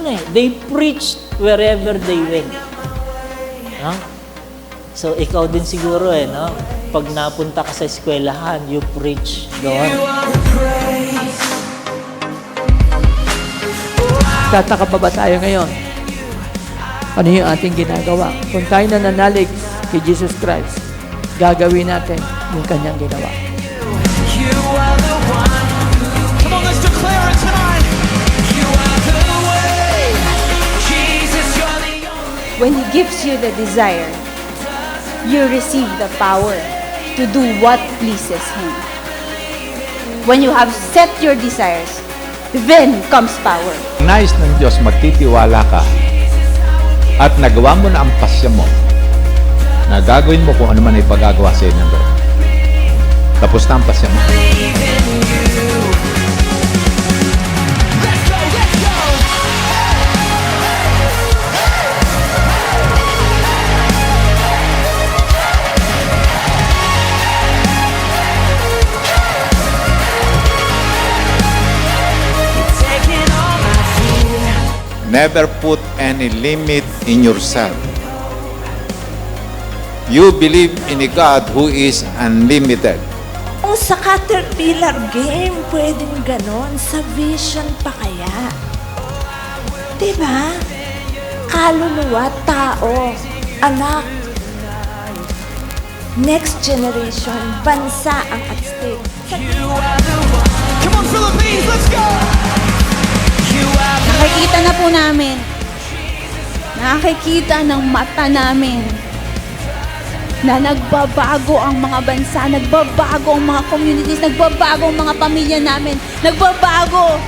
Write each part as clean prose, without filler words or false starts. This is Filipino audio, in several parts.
ganun eh. They preached wherever they went. No? So, ikaw din siguro eh, no? Pag napunta ka sa eskwelahan, you preach doon. Tataka pa ba tayo ngayon? Ano yung ating ginagawa? Kung tayo nananalig kay Jesus Christ, gagawin natin yung kanyang ginawa. You are the one. Come on, let's declare it tonight. You are the way. Jesus, you're the only. When He gives you the desire, you receive the power to do what pleases Him. When you have set your desires, then comes power. Nais ng Diyos magtitiwala ka at nagawa mo na ang pasya mo na gagawin mo kung ano man ay pagagawa sa iyo ng Lord. Tapos na ang pasya mo. Believe in you. Let's go, let's go. You're taking all my fear. Never put any limit in yourself. You believe in a God who is unlimited. Kung sa Caterpillar game, pwedeng ganon. Sa Vision pa kaya? Diba? Kaluluwa, tao, anak, next generation, bansa ang at stake. You are the one. Come on, Philippines, let's go. You are the Nakikita na po namin. Nakikita ng mata namin na nagbabago ang mga bansa, nagbabago ang mga communities, nagbabago ang mga pamilya namin, nagbabago.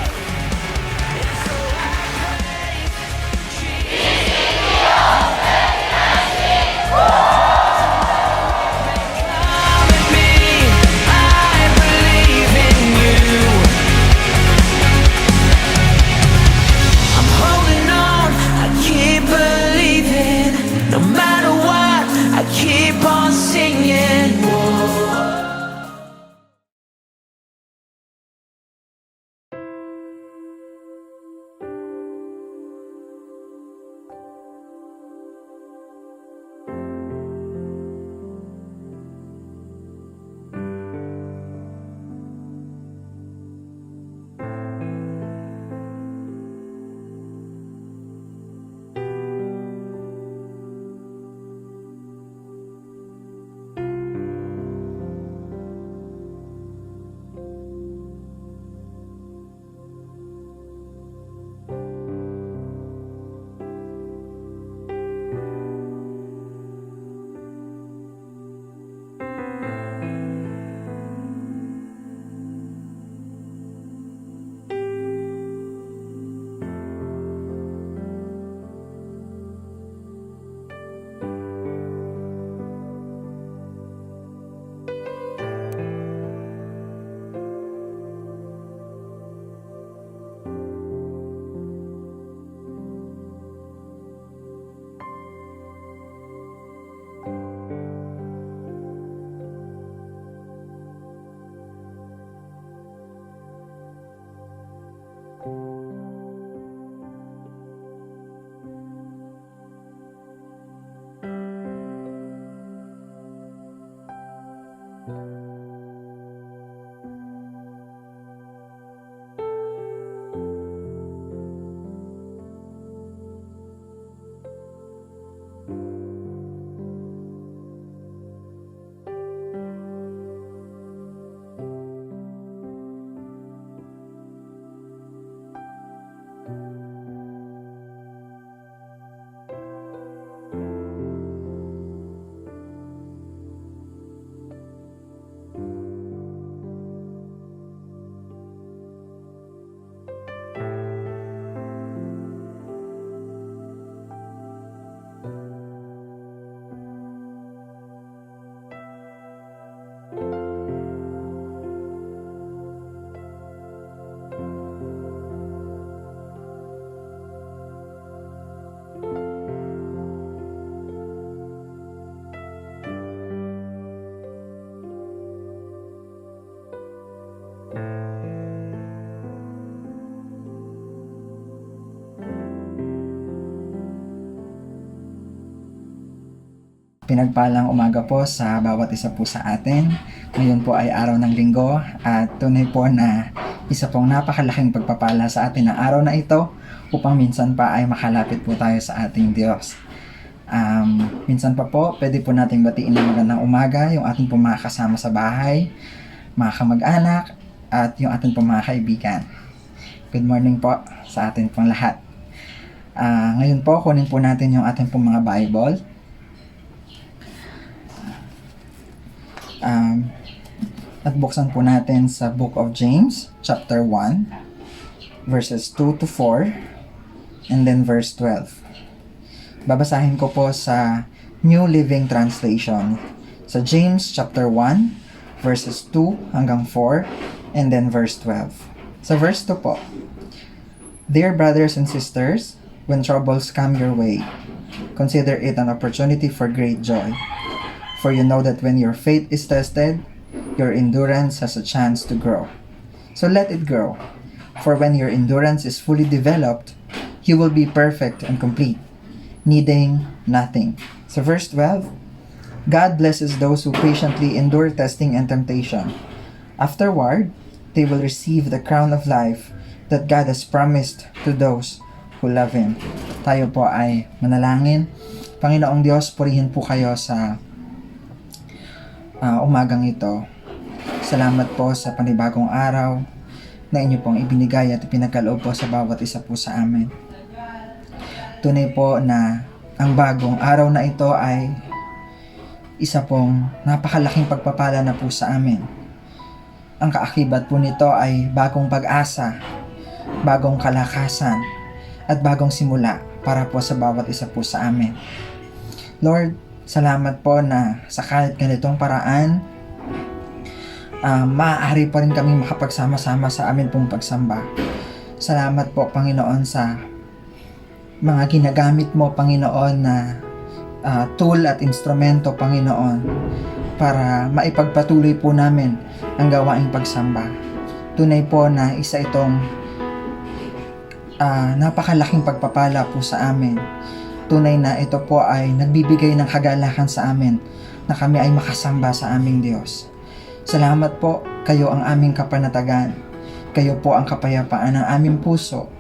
with me. I believe in you. I'm holding on. I keep believing. No matter what, I keep on singing. Whoa. Pinagpalang umaga po sa bawat isa po sa atin. Ngayon po ay araw ng linggo at tunay po na isa pong napakalaking pagpapala sa atin ang araw na ito upang minsan pa ay makalapit po tayo sa ating Diyos. Minsan pa po, pwede po nating batiin ng magandang umaga yung ating pong mga kasama sa bahay, mga kamag-anak, at yung ating pong mga kaibigan. Good morning po sa atin pong lahat. Ngayon po, kunin po natin yung ating pong mga Bible. At buksan po natin sa Book of James, chapter 1, verses 2 to 4, and then verse 12. Babasahin ko po sa New Living Translation. Sa James chapter 1, verses 2 hanggang 4, and then verse 12. Sa verse 2 po, Dear brothers and sisters, when troubles come your way, consider it an opportunity for great joy. For you know that when your faith is tested, your endurance has a chance to grow. So let it grow. For when your endurance is fully developed, you will be perfect and complete, needing nothing. So verse 12, God blesses those who patiently endure testing and temptation. Afterward, they will receive the crown of life that God has promised to those who love Him. Tayo po ay manalangin. Panginoong Diyos, purihin po kayo sa umagang ito. Salamat po sa panibagong araw na inyo pong ibinigay at ipinagkaloob po sa bawat isa po sa amin. Tunay po na ang bagong araw na ito ay isa pong napakalaking pagpapala na po sa amin. Ang kaakibat po nito ay bagong pag-asa, bagong kalakasan, at bagong simula para po sa bawat isa po sa amin. Lord, salamat po na sa kahit ganitong paraan, maaari pa rin kami makapagsama-sama sa amin pong pagsamba. Salamat po, Panginoon, sa mga ginagamit mo, Panginoon, na tool at instrumento, Panginoon, para maipagpatuloy po namin ang gawaing pagsamba. Tunay po na isa itong napakalaking pagpapala po sa amin. Tunay na ito po ay nagbibigay ng kagalakan sa amin na kami ay makasamba sa aming Diyos. Salamat po, kayo ang aming kapanatagan. Kayo po ang kapayapaan ng aming puso.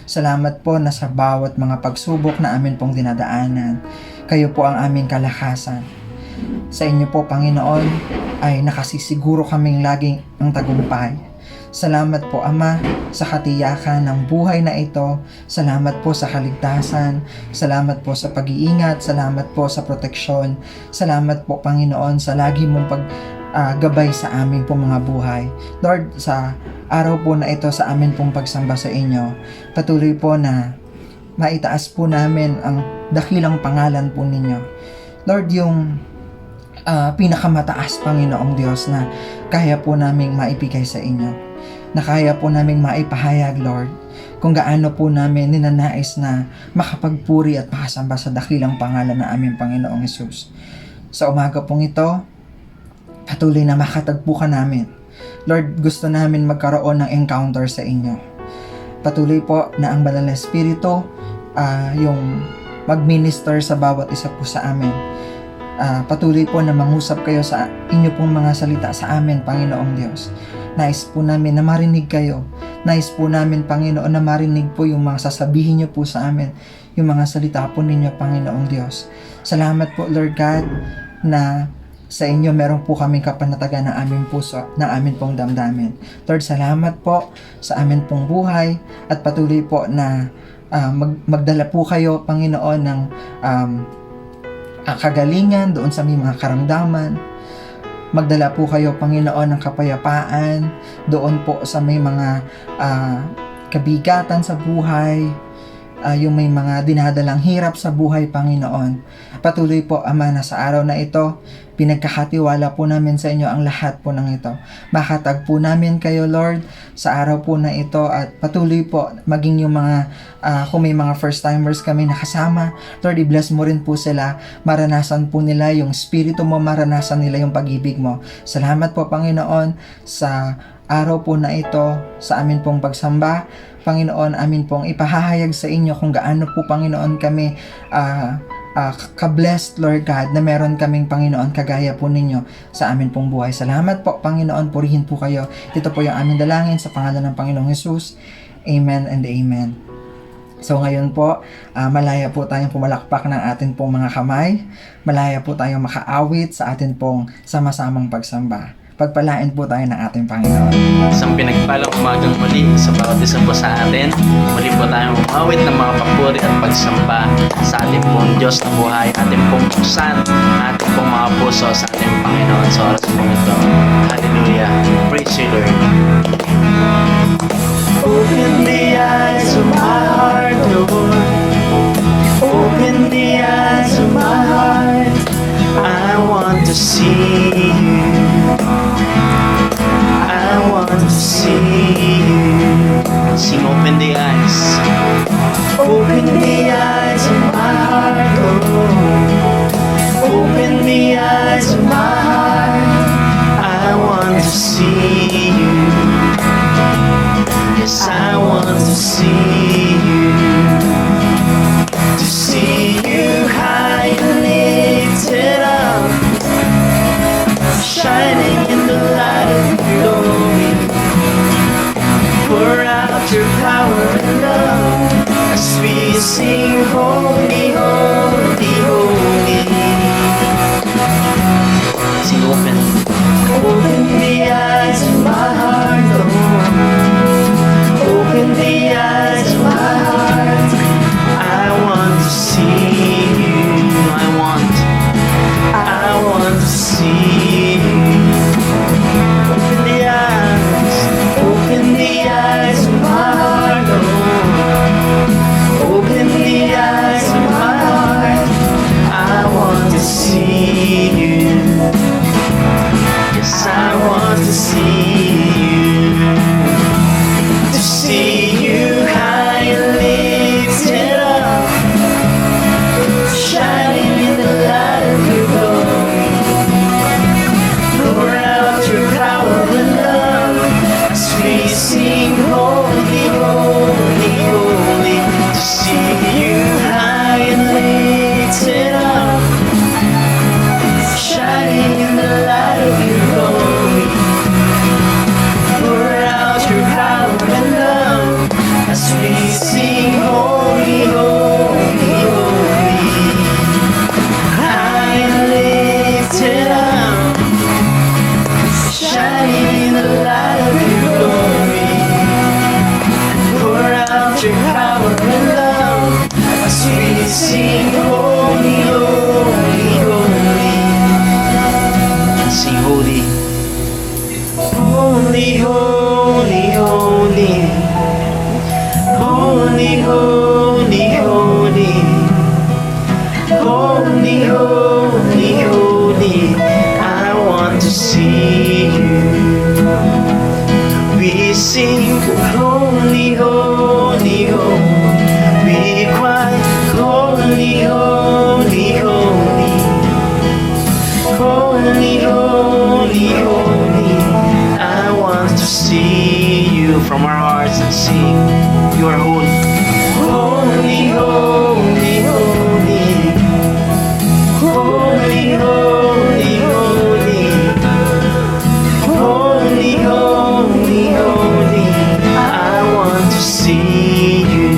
Salamat po na sa bawat mga pagsubok na amin pong dinadaanan, kayo po ang aming kalakasan. Sa inyo po, Panginoon, ay nakasisiguro kaming laging ang tagumpay. Salamat po, Ama, sa katiyakan ng buhay na ito. Salamat po sa kaligtasan. Salamat po sa pag-iingat. Salamat po sa proteksyon. Salamat po, Panginoon, sa lagi mong paggabay sa aming pong mga buhay. Lord, sa araw po na ito, sa amin pong pagsamba sa inyo, patuloy po na maitaas po namin ang dakilang pangalan po ninyo. Lord, yung pinakamataas, Panginoong Diyos, na kaya po naming maibigay sa inyo, na kaya po naming maipahayag, Lord, kung gaano po namin ninanais na makapagpuri at makasamba sa dakilang pangalan ng aming Panginoong Hesus. Sa umaga pong ito, patuloy na makatagpo ka namin. Lord, gusto namin magkaroon ng encounter sa inyo. Patuloy po na ang Banal na Espiritu yung mag-minister sa bawat isa po sa amin. Patuloy po na mangusap kayo sa inyo pong mga salita sa amin, Panginoong Diyos. Nais po namin na marinig kayo. Nais po namin, Panginoon, na marinig po yung mga sasabihin niyo po sa amin, yung mga salita po ninyo, Panginoong Diyos. Salamat po, Lord God, na sa inyo meron po kaming kapanatagan ng aming puso, ng aming pong damdamin. Lord, salamat po sa amin pong buhay at patuloy po na magdala po kayo, Panginoon, ng kagalingan doon sa may mga karamdaman. Magdala po kayo, Panginoon, ng kapayapaan doon po sa may mga kabigatan sa buhay, yung may mga dinadalang hirap sa buhay, Panginoon. Patuloy po, Ama, na sa araw na ito, pinagkakatiwala po namin sa inyo ang lahat po ng ito. Makatag po namin kayo, Lord, sa araw po na ito at patuloy po maging yung mga, kung may mga first timers kami nakasama, Lord, i-bless mo rin po sila. Maranasan po nila yung Espiritu mo, maranasan nila yung pag-ibig mo. Salamat po, Panginoon, sa araw po na ito, sa amin pong pagsamba. Panginoon, amin pong ipahahayag sa inyo kung gaano po, Panginoon, kami ka-blessed, Lord God, na meron kaming Panginoon kagaya po ninyo sa amin pong buhay. Salamat po, Panginoon, purihin po kayo. Ito po yung aming dalangin sa pangalan ng Panginoong Jesus. Amen and amen. So ngayon po, malaya po tayong pumalakpak ng atin pong mga kamay. Malaya po tayong makaawit sa atin pong sama-samang pagsamba. Pagpalain po tayo ng ating Panginoon. Isang pinagpalang umagang muli sa bawat isa po sa atin. Muli po tayong umawit ng mga papuri at pagsamba sa ating pong Diyos na buhay, ating pong buksan, ating pong mga puso sa ating Panginoon sa oras po ito. Hallelujah. Praise you, Lord. Open the eyes of my heart, Lord. Open the eyes of my heart. I want to see you. I want to see you. Sing, open the eyes. Open the eyes of my heart, Lord. Open the eyes of my heart. I want to see you. Yes, I want to see you. To see you high and lifted up, shining in the light of your glory. Pour out your power and love as we sing holy, holy, holy. Sing, open. Open the eyes of my heart, Lord. Open the eyes of my heart. I want to see you. I want to see you. Open the eyes. Open the eyes of my heart, Lord. Open the eyes of my heart. I want to see you. Yes, I want to see you. To see you high and lifted up, shining in the light of your glory. Pour out your power and love as we sing holy, holy, holy. To see you high and lifted up, shining in the light of your glory. Pour out your power and love as we sing holy, holy, holy. High and lifted up, shining in the light of your glory. Pour out your power and love as we sing holy, holy, holy. Sing holy. Holy, holy, holy. Holy, holy, holy. Holy, holy, holy. I want to see you. We sing holy, holy, holy. We cry holy, holy, holy. Holy, holy, holy. I want to see you from our hearts and sing. You are holy. Holy, holy, holy. Holy, holy, holy. Holy, holy, holy. I want to see you.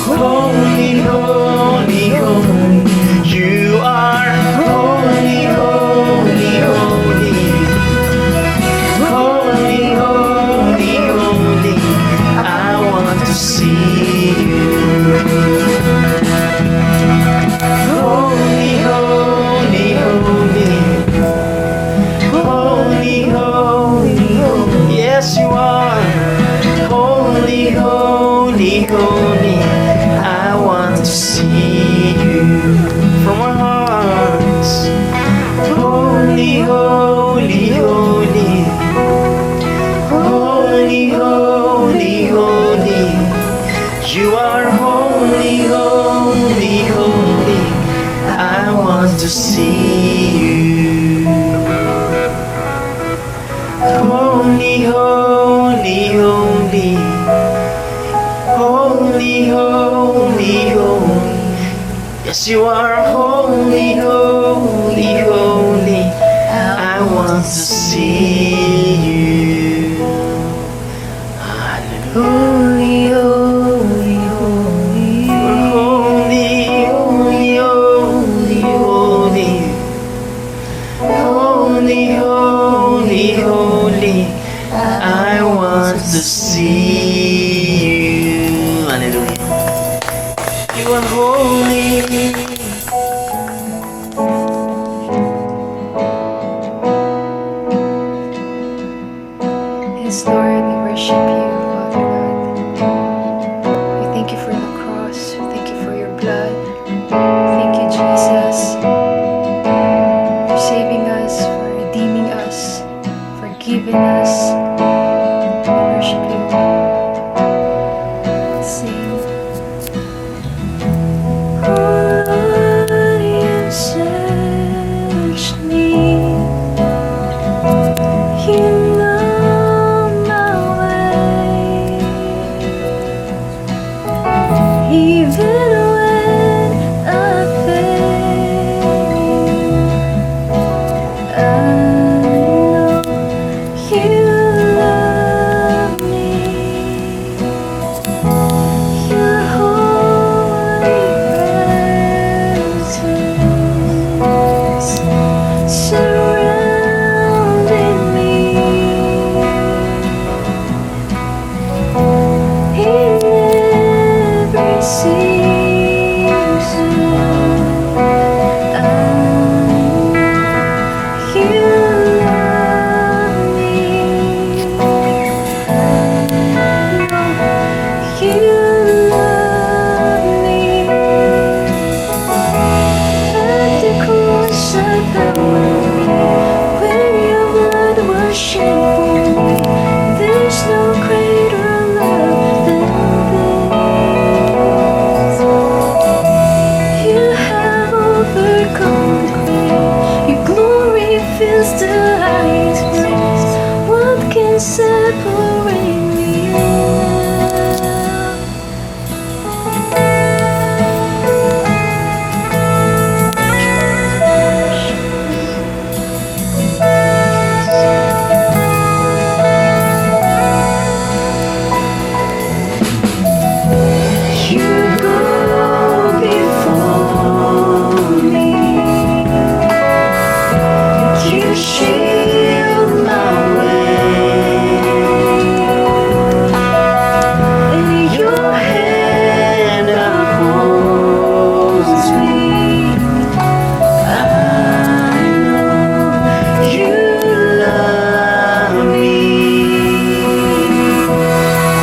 Holy, holy, holy. You are holy, holy, holy. Holy, holy, holy. I want to see you. Holy, holy, holy. Holy, holy, holy. Yes, you are. Holy, holy, holy. I want to see you from our hearts. Holy, holy, holy. Holy, holy, holy. You are holy, holy, holy. I want to see you. Holy, holy, holy. Holy, holy, holy. you are holy, holy, holy. I want to see you. Hallelujah, holy, holy. You're holy, holy, holy, holy. Holy, holy, holy. I want to see you. Hallelujah. You are holy. Yes, Lord, we worship you, Father God. We thank you for the cross. We thank you for your blood. Thank you, Jesus, for saving us, for redeeming us, for giving us. We worship you. Sing. Oh Lord, you search me. You know my way. Even when I fail, I know you love me. Your holy presence surrounding me. In every season, I know you love me. You love me. At the cross I found where your blood was shed for me. There's no greater love than this. You have overcome the grave. Your glory fills the highest place. What can separate me now? You go before me. You shield my way. And your hand upholds me. I know you love me.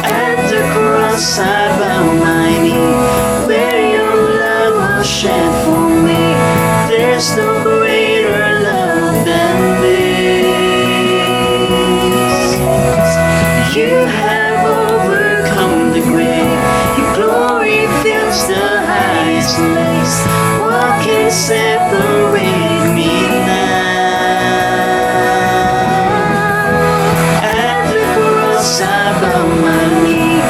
At the cross I bow my knee, where your blood was shed for me. There's no greater love than this. You have overcome the grave. Your glory fills the highest place. What can separate me now? At the cross I bow my knee,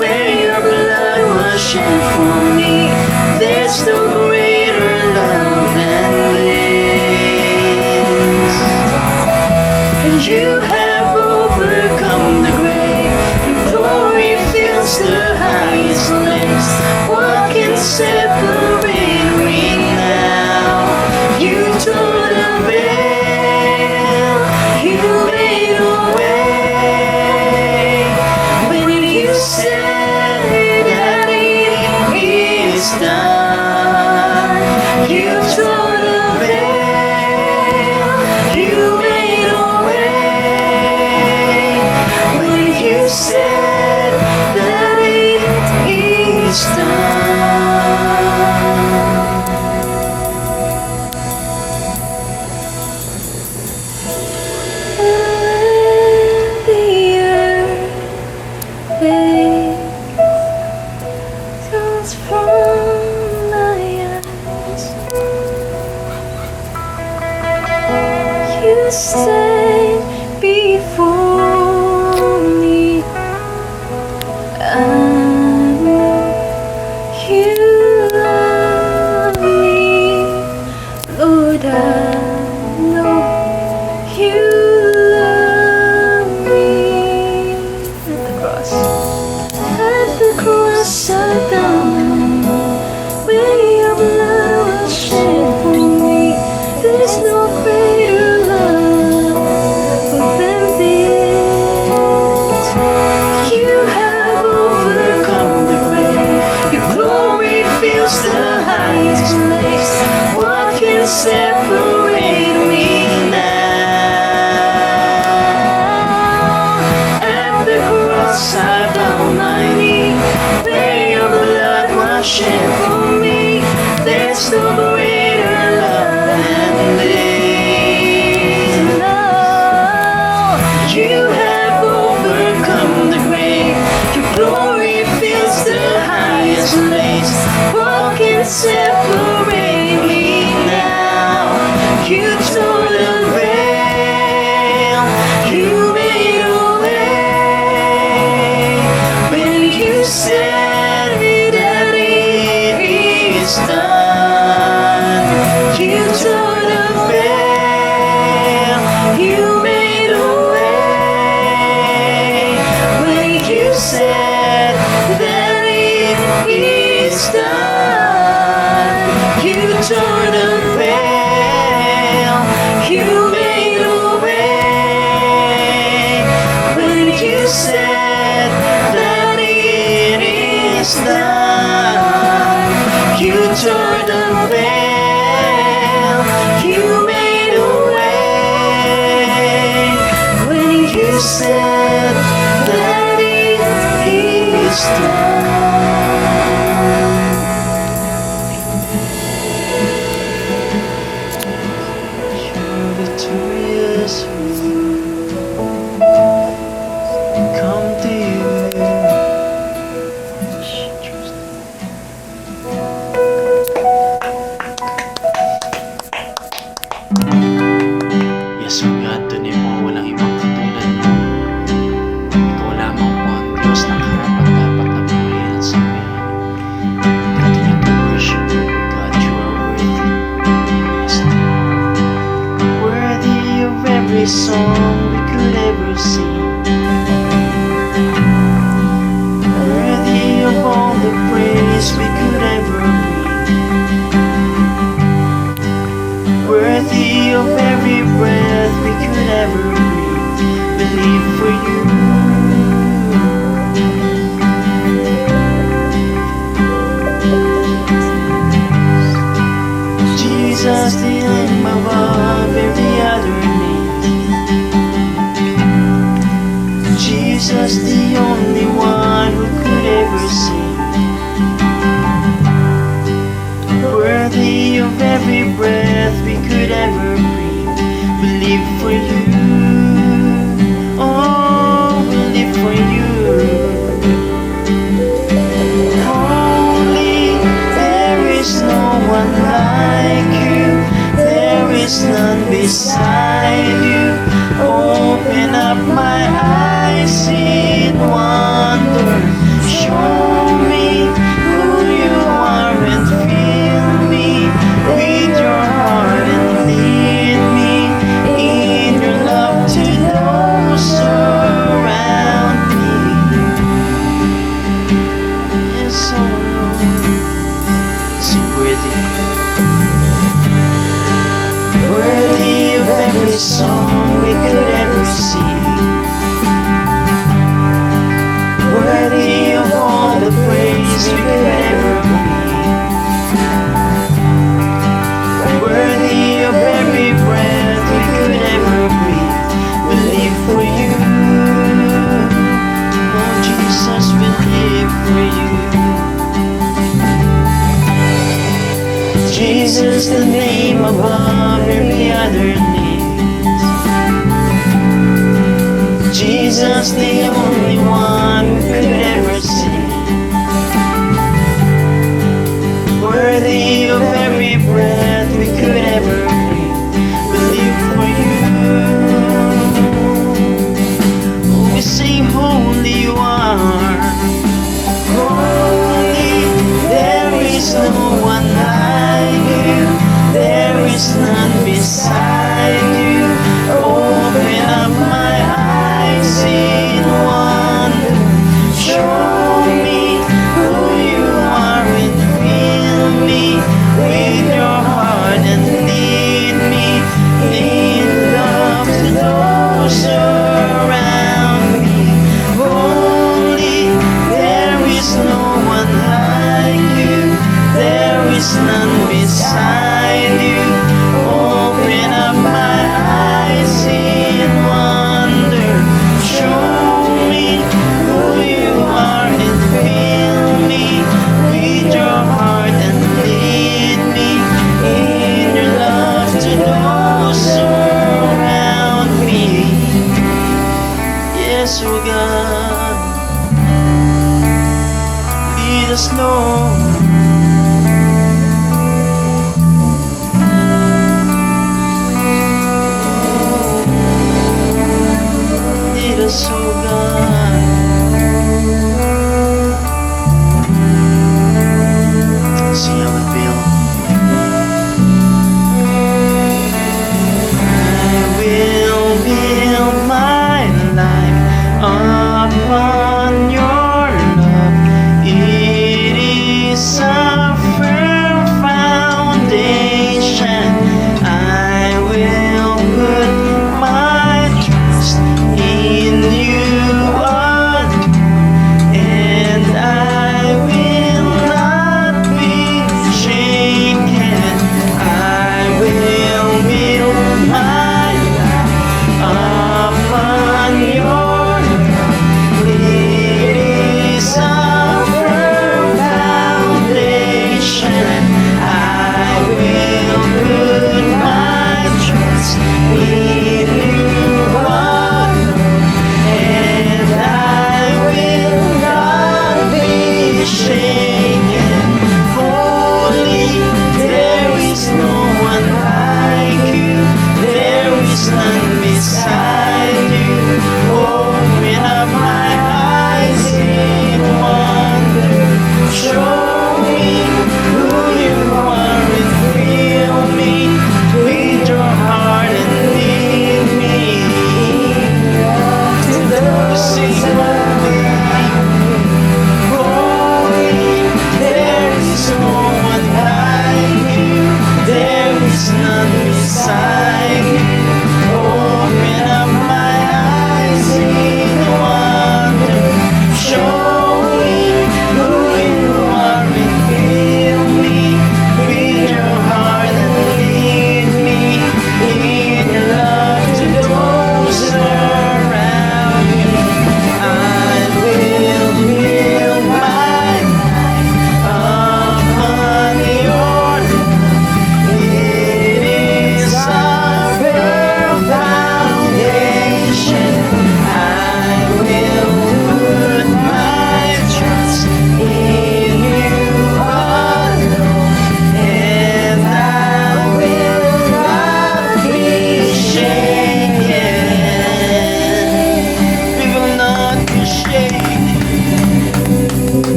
where your blood was shed for me. There's no greater love than this. You have overcome the grave. Your glory fills the highest place. What can separate me now? You tore the veil. You made a way. When you said that it is done, you tore the veil. You made a way. When you said that it is done. Let the earth quakes, comes from my eyes. You stand before me. I know you love me. I know you love me. At the cross I found where your blood was shed for me. There's no greater love than this. You have overcome the grave. Your glory fills the highest place. What can separate me now? At the cross I bow my knee, where your blood was shed for me. There's no greater love than this. Now you have overcome the grave. Your glory fills the highest place. What can separate me now? You tore the veil. You made a way when you said that it is done. You tore the veil. You made a way when you said that it is done. You tore the veil. You made a way when you said that it is done. You tore the veil. You made a way when you said that it is done. You're victorious. Come to you. Yes, O God, tunay mo walang ibang katulad mo. Ikaw lamang po ang Diyos na karapat-dapat na purihan sa amin. Continue to worship you, God, you are worthy. Yes, Lord. Worthy of every song we could ever sing. Worthy of all the praise we could ever bring. Worthy of every breath we could ever breathe. We live for you. Jesus, the name above every other name. Jesus, the only one who could ever sing. Worthy of every breath we could ever breathe. We live for you. Oh, we live for you. Holy, there is no one like you. There is none beside you. Open up my eyes in wonder. Show me who you are and fill me with your heart and lead me in your love to those around me. Yes, oh Lord, so worthy, worthy of every song we could ever sing. Worthy of all the praise we could ever bring. Worthy of every breath we could ever breathe. We live for you. Oh Jesus, we live for you. Jesus, the name above every other name. Jesus, the only one who could ever sing. Worthy of every breath we could ever breathe. We live for you. Oh, we sing holy you are. Holy, there is no one like you. There is none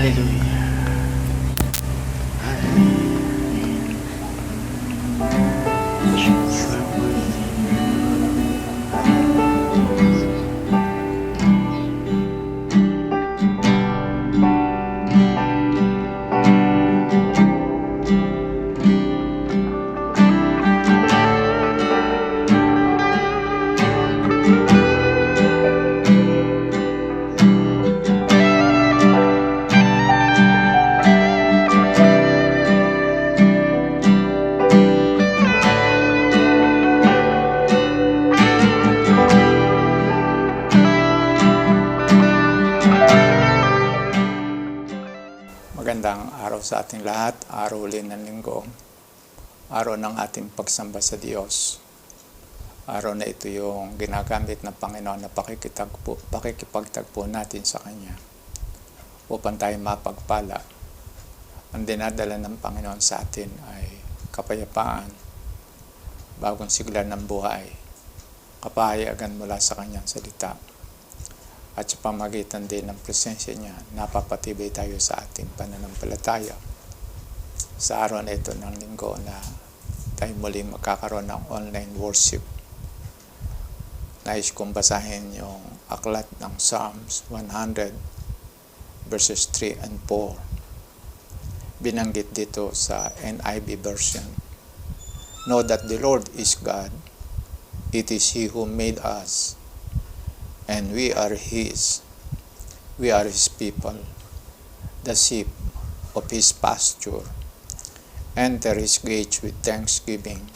Hallelujah. Magandang araw sa ating lahat, araw ulit ng linggo, araw ng ating pagsamba sa Diyos. Araw na ito yung ginagamit ng Panginoon na pakikipagtagpo natin sa Kanya upang tayo mapagpala. Ang dinadala ng Panginoon sa atin ay kapayapaan, bagong sigla ng buhay, kapahayagan mula sa Kanyang salita. At sa pamagitan din ng presensya niya, napapatibay tayo sa ating pananampalataya. Sa araw na ito ng linggo na tayo muling magkakaroon ng online worship. Nais kong basahin yung aklat ng Psalms 100 verses 3 and 4. Binanggit dito sa NIV version. Know that the Lord is God. It is He who made us, and we are His. We are His people, the sheep of His pasture. Enter His gates with thanksgiving,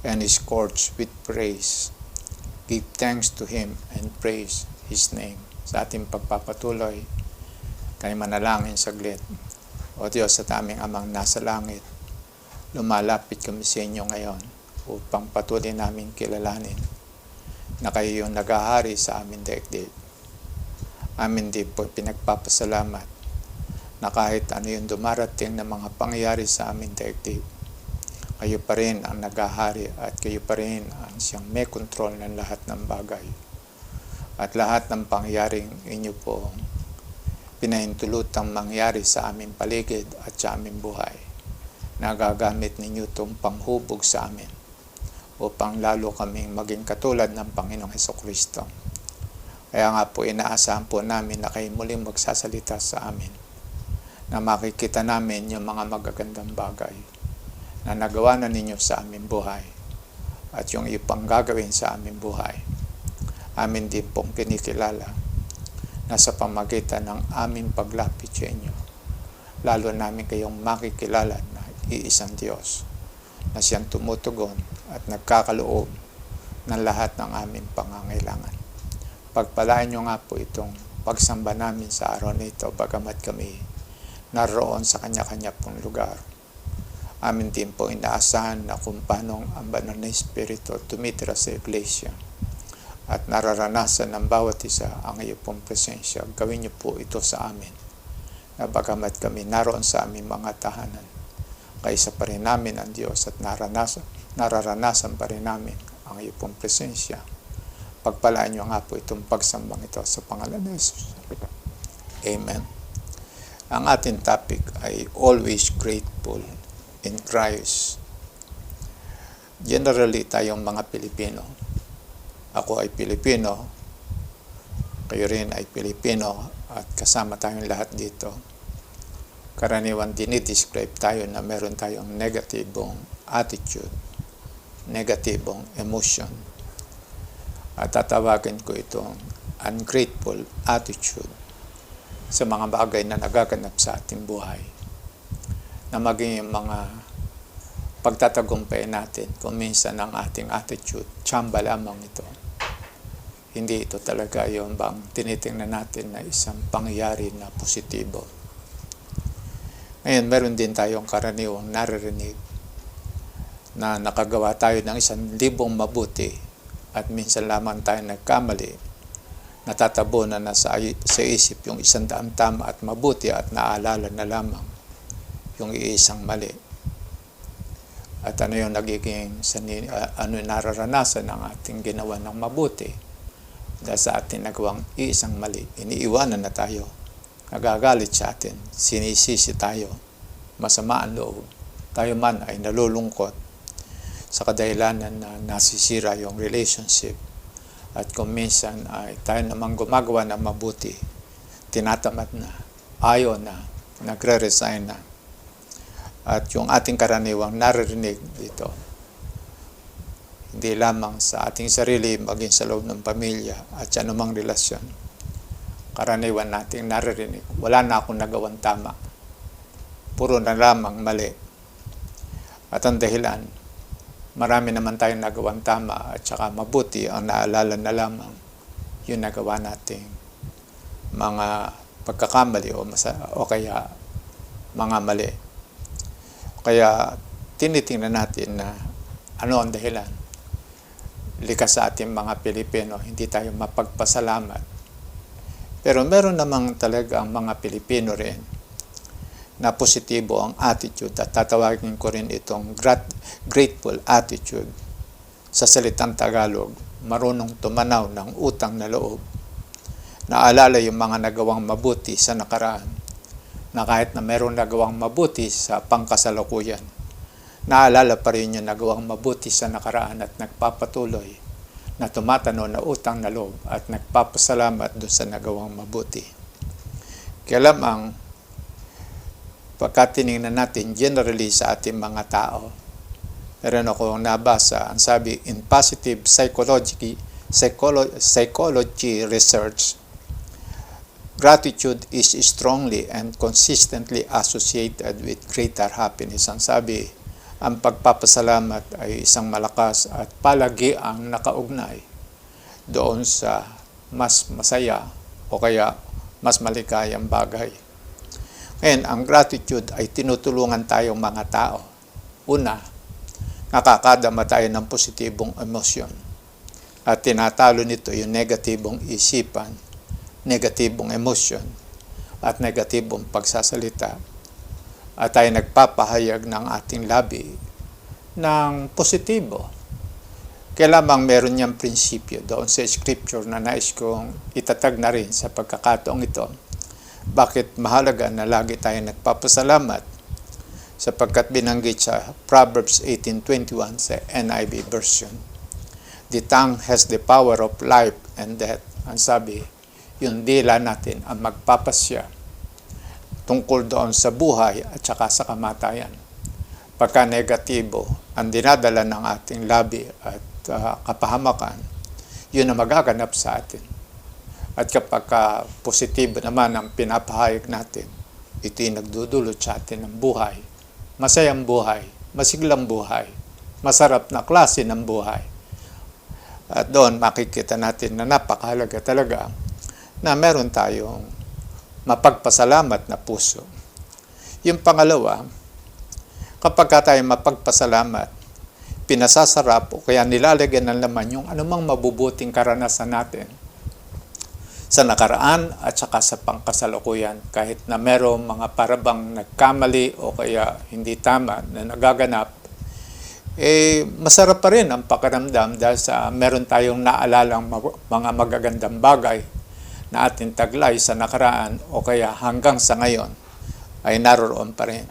and His courts with praise. Give thanks to Him and praise His name. Sa ating pagpapatuloy, tayo manalangin saglit. O Diyos at aming Amang nasa langit, lumalapit kami sa inyo ngayon upang patuloy namin kilalanin na kayo yung naghahari sa amin daigdig. Amin din po pinagpapasalamat na kahit ano yung dumarating na mga pangyayari sa amin daigdig, kayo pa rin ang naghahari at kayo pa rin ang siyang may kontrol ng lahat ng bagay. At lahat ng pangyayaring inyo po pinahintulutang mangyari sa aming paligid at sa aming buhay, nagagamit ninyo itong panghubog sa amin upang lalo kaming maging katulad ng Panginoong Hesukristo. Kaya nga po inaasahan po namin na kayo muling magsasalita sa amin, na makikita namin yung mga magagandang bagay na nagawa na ninyo sa aming buhay at yung ipang gagawin sa aming buhay. Amin din pong kinikilala na sa pamagitan ng aming paglapit sa inyo, lalo namin kayong makikilala na iisang Diyos na siyang tumutugon at nagkakaloob ng lahat ng aming pangangailangan. Pagpalain nyo nga po itong pagsamba namin sa araw na ito, bagamat kami naroon sa kanya-kanya pong lugar. Amin din po inaasahan na kung paano ang banal na Espiritu tumitira sa Iglesia at nararanasan ng bawat isa ang iyo pong presensya. Gawin niyo po ito sa amin, na bagamat kami naroon sa aming mga tahanan, kaisa pa rin namin ang Diyos at nararanasan pa rin namin ang iyo pong presensya. Pagpalaan niyo nga po itong pagsambang ito sa pangalan ni Jesus. Amen. Ang ating topic ay always grateful in Christ. Generally, tayong mga Pilipino, ako ay Pilipino, kayo rin ay Pilipino, at kasama tayong lahat dito. Karaniwan dinidescribe tayo na meron tayong negatibong attitude, negatibong emotion. At tatawagin ko itong ungrateful attitude sa mga bagay na nagaganap sa ating buhay. Na maging yung mga pagtatagumpay natin, kung minsan ang ating attitude, tsamba lamang ito. Hindi ito talaga yung bang tinitingnan natin na isang pangyayari na positibo. Ngayon, meron din tayong karaniwang naririnig na nakagawa tayo ng 1,000 mabuti at minsan lamang tayo nagkamali, natatabunan na sa isip yung 100 tama at mabuti at naalala na lamang yung iisang mali. At ano yung nagiging ano nararanasan ng ating ginawa ng mabuti dahil sa ating nagawang iisang mali, iniiwanan na tayo nagagalit sa atin, sinisisi tayo, masama ang loob, tayo man ay nalulungkot sa kadahilanan na nasisira yung relationship. At kung minsan ay tayo namang gumagawa ng mabuti, tinatamad na, ayaw na, nagre-resign na. At yung ating karaniwang naririnig dito, hindi lamang sa ating sarili, maging sa loob ng pamilya at sa anumang relasyon, karaniwan nating naririnig, wala na akong nagawang tama. Puro na lamang mali. At ang dahilan, marami naman tayong nagawang tama at saka mabuti ang naalala na lamang yung nagawa nating mga pagkakamali o kaya mga mali. Kaya tinitingnan natin na ano ang dahilan. Likas sa ating mga Pilipino, hindi tayo mapagpasalamat. Pero meron namang talagang mga Pilipino rin na positibo ang attitude at tatawagin ko rin itong grateful attitude. Sa salitang Tagalog, marunong tumanaw ng utang na loob. Naalala yung mga nagawang mabuti sa nakaraan na kahit na meron nagawang mabuti sa pangkasalukuyan, naalala pa rin yung nagawang mabuti sa nakaraan at nagpapatuloy na tumatano na utang na loob at nagpapasalamat doon sa nagawang mabuti. Kaya lamang, pagka tinignan natin generally sa ating mga tao, meron akong nabasa, ang sabi, in positive psychology research, gratitude is strongly and consistently associated with greater happiness. Ang sabi, ang pagpapasalamat ay isang malakas at palagi ang nakaugnay doon sa mas masaya o kaya mas maligayang bagay. Ngayon, ang gratitude ay tinutulungan tayong mga tao. Una, nakakadama tayo ng positibong emosyon at tinatalo nito yung negatibong isipan, negatibong emosyon at negatibong pagsasalita. At tayo nagpapahayag ng ating labi ng positibo. Kaya lamang meron niyang prinsipyo doon sa scripture na nais kong itatag na rin sa pagkakataong ito. Bakit mahalaga na lagi tayo nagpapasalamat? Sapagkat binanggit sa Proverbs 18:21 sa NIV version. The tongue has the power of life and death. Ang sabi, yung dila natin ang magpapasya tungkol doon sa buhay at saka sa kamatayan. Pagka negatibo ang dinadala ng ating labi at kapahamakan, yun ang magaganap sa atin. At kapag positibo naman ang pinapahayag natin, ito'y nagdudulot sa atin ng buhay. Masayang buhay, masiglang buhay, masarap na klase ng buhay. At doon makikita natin na napakahalaga talaga na meron tayong mapagpasalamat na puso. Yung pangalawa, kapag tayo mapagpasalamat, pinasasarap o kaya nilalagyan ng laman yung anumang mabubuting karanasan natin sa nakaraan at saka sa pangkasalukuyan. Kahit na merong mga parabang nagkamali o kaya hindi tama na nagaganap, masarap pa rin ang pakiramdam dahil sa meron tayong naalalang mga magagandang bagay na ating taglay sa nakaraan o kaya hanggang sa ngayon ay naroon pa rin.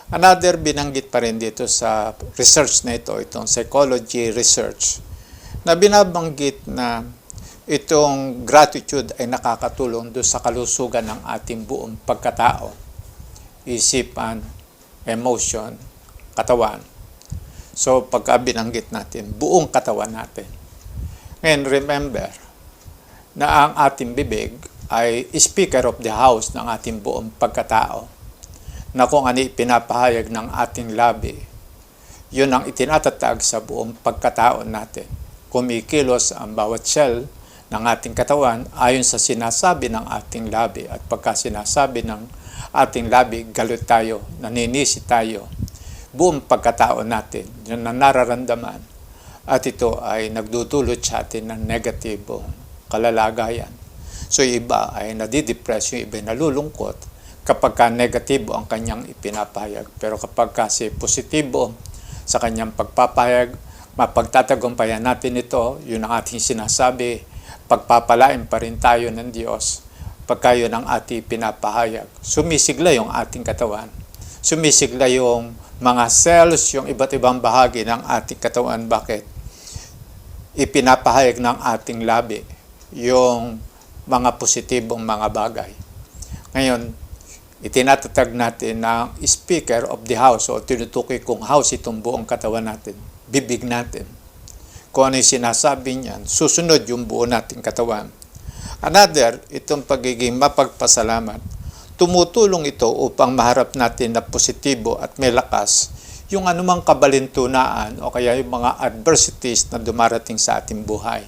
Another binanggit pa rin dito sa research na ito, itong psychology research, na binabanggit na itong gratitude ay nakakatulong doon sa kalusugan ng ating buong pagkatao, isipan, emotion, katawan. So pagka binanggit natin, buong katawan natin. And remember, na ang ating bibig ay speaker of the house ng ating buong pagkatao. Na kung ano pinapahayag ng ating labi, yun ang itinatatag sa buong pagkatao natin. Kumikilos ang bawat cell ng ating katawan ayon sa sinasabi ng ating labi. At pagka sinasabi ng ating labi, galit tayo, naninisi tayo, buong pagkatao natin, yun na nararamdaman. At ito ay nagdudulot sa atin ng negatibong kalalagayan. So iba ay nadidepress, yung iba ay nalulungkot kapag ka negatibo ang kanyang ipinapahayag. Pero kapag kasi positibo sa kanyang pagpapahayag, mapagtatagumpayan natin ito, yun ang ating sinasabi, pagpapalain pa rin tayo ng Diyos pagka yun ang ating pinapahayag, sumisigla yung ating katawan. Sumisigla yung mga cells, yung iba't ibang bahagi ng ating katawan. Bakit? Ipinapahayag ng ating labi yung mga positibong mga bagay. Ngayon, itinatatag natin na speaker of the house o tinutukoy kong house itong buong katawan natin, bibig natin. Kung ano yung sinasabi niyan, susunod yung buo nating katawan. Another, itong pagiging mapagpasalamat. Tumutulong ito upang maharap natin na positibo at may lakas yung anumang kabalintunaan o kaya yung mga adversities na dumarating sa ating buhay.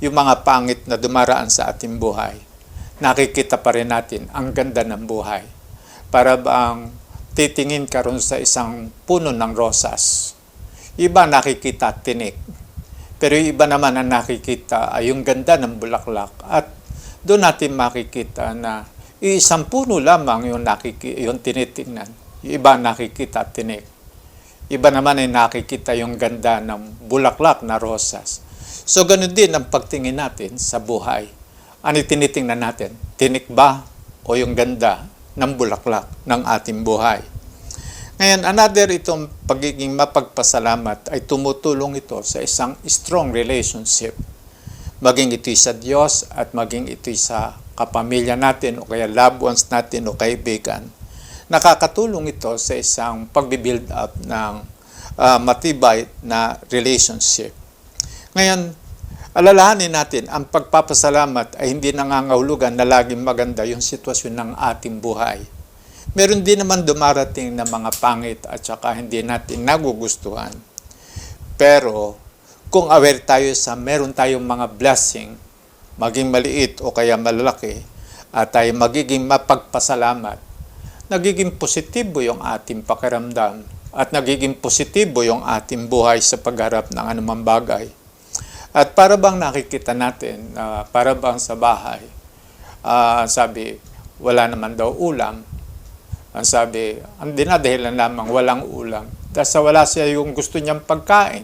Yung mga pangit na dumaraan sa ating buhay. Nakikita pa rin natin ang ganda ng buhay. Para bang titingin ka ron sa isang puno ng rosas. Iba nakikita tinik. Pero yung iba naman ang nakikita ay yung ganda ng bulaklak. At doon natin makikita na isang puno lamang yung tinitingnan. Yung iba nakikita tinik. Iba naman ay nakikita yung ganda ng bulaklak na rosas. So ganun din ang pagtingin natin sa buhay. Ano tinitingnan natin? Tinik ba o yung ganda ng bulaklak ng ating buhay? Ngayon, another itong pagiging mapagpasalamat ay tumutulong ito sa isang strong relationship. Maging ito'y sa Diyos at maging ito'y sa kapamilya natin o kaya loved ones natin o kaibigan. Nakakatulong ito sa isang pagbibuild up ng matibay na relationship. Ngayon, alalahanin natin, ang pagpapasalamat ay hindi nangangahulugan na laging maganda yung sitwasyon ng ating buhay. Meron din naman dumarating na mga pangit at saka hindi natin nagugustuhan. Pero kung aware tayo sa meron tayong mga blessing, maging maliit o kaya malalaki, at tayo magiging mapagpasalamat, nagiging positibo yung ating pakiramdam at nagiging positibo yung ating buhay sa pagharap ng anumang bagay. At para bang nakikita natin, para bang sa bahay, sabi, wala naman daw ulam. Ang sabi, ang dinadahilan lamang walang ulam. Dahil sa wala siya yung gusto niyang pagkain.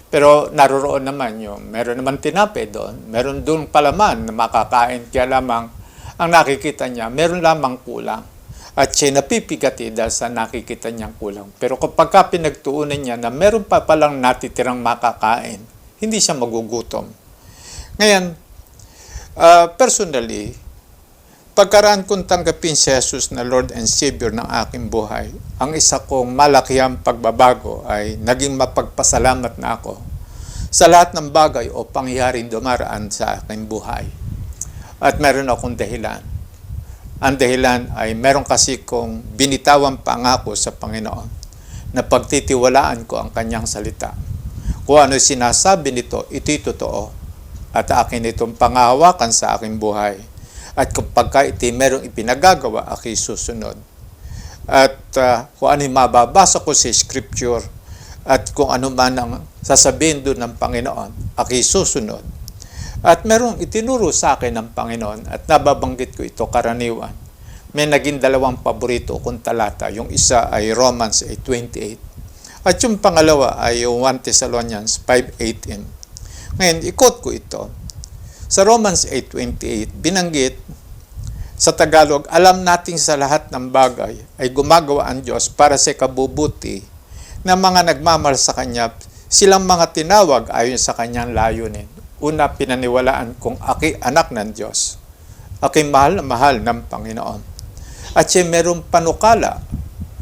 Pero naroroon naman yung, meron naman tinapay doon, meron doon palaman na makakain. Kaya lamang, ang nakikita niya, meron lamang kulang. At siya napipigati dahil sa nakikita niyang kulang. Pero kapag pinagtuunan niya na meron pa palang natitirang makakain, hindi siya magugutom. Ngayon, personally, pagkaraan kong tanggapin si Jesus na Lord and Savior ng aking buhay, ang isa kong malakihang pagbabago ay naging mapagpasalamat na ako sa lahat ng bagay o pangyayaring dumaraan sa aking buhay. At meron akong dahilan. Ang dahilan ay meron kasi kong binitawang pangako sa Panginoon na pagtitiwalaan ko ang kanyang salita. Kung ano sinasabi nito, ito'y totoo. At akin itong pangahawakan sa aking buhay. At kapag iti merong ipinagagawa, ako'y susunod. At kung ano yung mababasa ko sa Scripture, at kung ano man ang sasabihin doon ng Panginoon, ako'y susunod. At merong itinuro sa akin ng Panginoon, at nababanggit ko ito karaniwan. May naging dalawang paborito kong talata. Yung isa ay Romans 8:28. At yung pangalawa ay yung 1 Thessalonians 5:18. Ngayon, ikot ko ito. Sa Romans 8:28, binanggit sa Tagalog, alam nating sa lahat ng bagay ay gumagawa ang Diyos para sa kabubuti ng mga nagmamahal sa Kanya, silang mga tinawag ayon sa Kanyang layunin. Una, pinaniwalaan kong aki anak ng Diyos. Aki mahal na mahal ng Panginoon. At siya merong panukala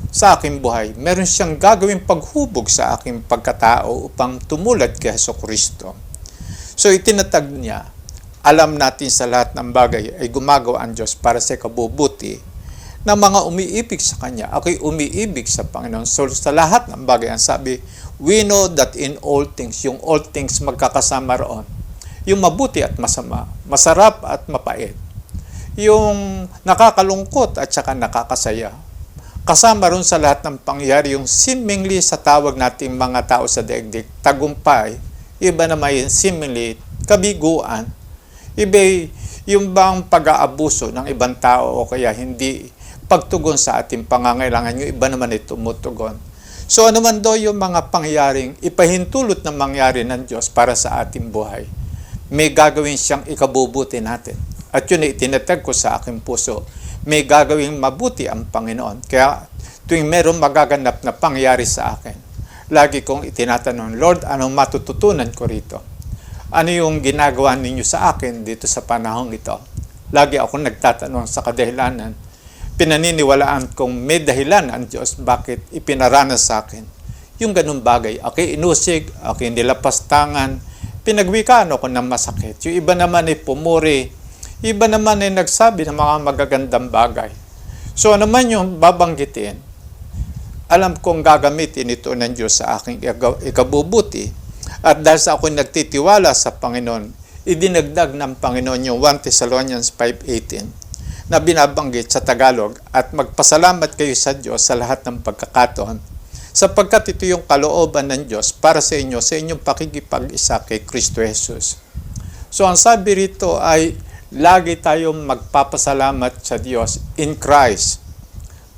sa aking buhay. Meron siyang gagawing paghubog sa aking pagkatao upang tumulad kay Jesucristo. So itinatag niya, alam natin sa lahat ng bagay ay gumagawa ang Diyos para sa kabubuti ng mga umiibig sa Kanya. Ako'y umiibig sa Panginoon. So sa lahat ng bagay, ang sabi, we know that in all things, yung all things magkakasama roon. Yung mabuti at masama, masarap at mapait. Yung nakakalungkot at saka nakakasaya. Kasama ron sa lahat ng pangyayari yung seemingly sa tawag nating mga tao sa daigdig, tagumpay, iba na may seemingly kabiguan, iba yung bang pag-aabuso ng ibang tao o kaya hindi pagtugon sa ating pangangailangan, yung iba naman ay tumutugon. So ano man daw yung mga pangyayaring ipahintulot na mangyari ng Diyos para sa ating buhay, may gagawin siyang ikabubuti natin. At yun ay itinatag ko sa aking puso. May gagawing mabuti ang Panginoon. Kaya tuwing merong magaganap na pangyari sa akin, lagi kong itinatanong, Lord, anong matututunan ko rito? Ano yung ginagawa ninyo sa akin dito sa panahong ito? Lagi ako nagtatanong sa kadahilanan. Pinaniniwalaan kong may dahilan ang Diyos bakit ipinaranas sa akin. Yung ganun bagay, ako'y inusig, ako'y nilapastangan, pinagwikaan ako ng masakit. Yung iba naman ay pumuri, iba naman ay nagsabi ng mga magagandang bagay. So ano man yung babanggitin, alam kong gagamitin ito ng Diyos sa aking ikabubuti. At dahil sa ako'y nagtitiwala sa Panginoon, idinagdag ng Panginoon yung 1 Thessalonians 5:18 na binabanggit sa Tagalog, at magpasalamat kayo sa Diyos sa lahat ng pagkakataon, sapagkat ito yung kalooban ng Diyos para sa inyo, sa inyong pakikipag-isa kay Kristo Jesus. So ang sabi rito ay lagi tayong magpapasalamat sa Diyos in Christ.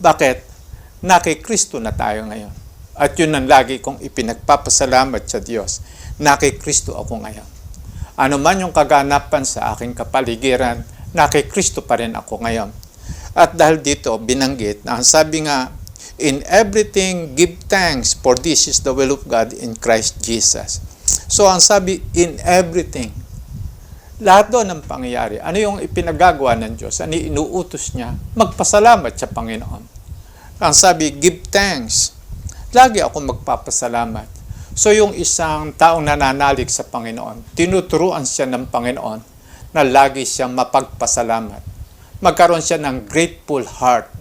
Bakit? Na kay Kristo na tayo ngayon. At yun ang lagi kong ipinagpapasalamat sa Diyos, na kay Kristo ako ngayon. Ano man yung kaganapan sa aking kapaligiran, na kay Kristo pa rin ako ngayon. At dahil dito, binanggit na ang sabi nga, in everything give thanks, for this is the will of God in Christ Jesus. So ang sabi, in everything, lahat doon ang pangyayari. Ano yung ipinagagawa ng Diyos? Ano yung inuutos niya? Magpasalamat sa Panginoon. Ang sabi, give thanks. Lagi ako magpapasalamat. So yung isang taong nananalig sa Panginoon, tinuturuan siya ng Panginoon na lagi siyang mapagpasalamat. Magkaroon siya ng grateful heart.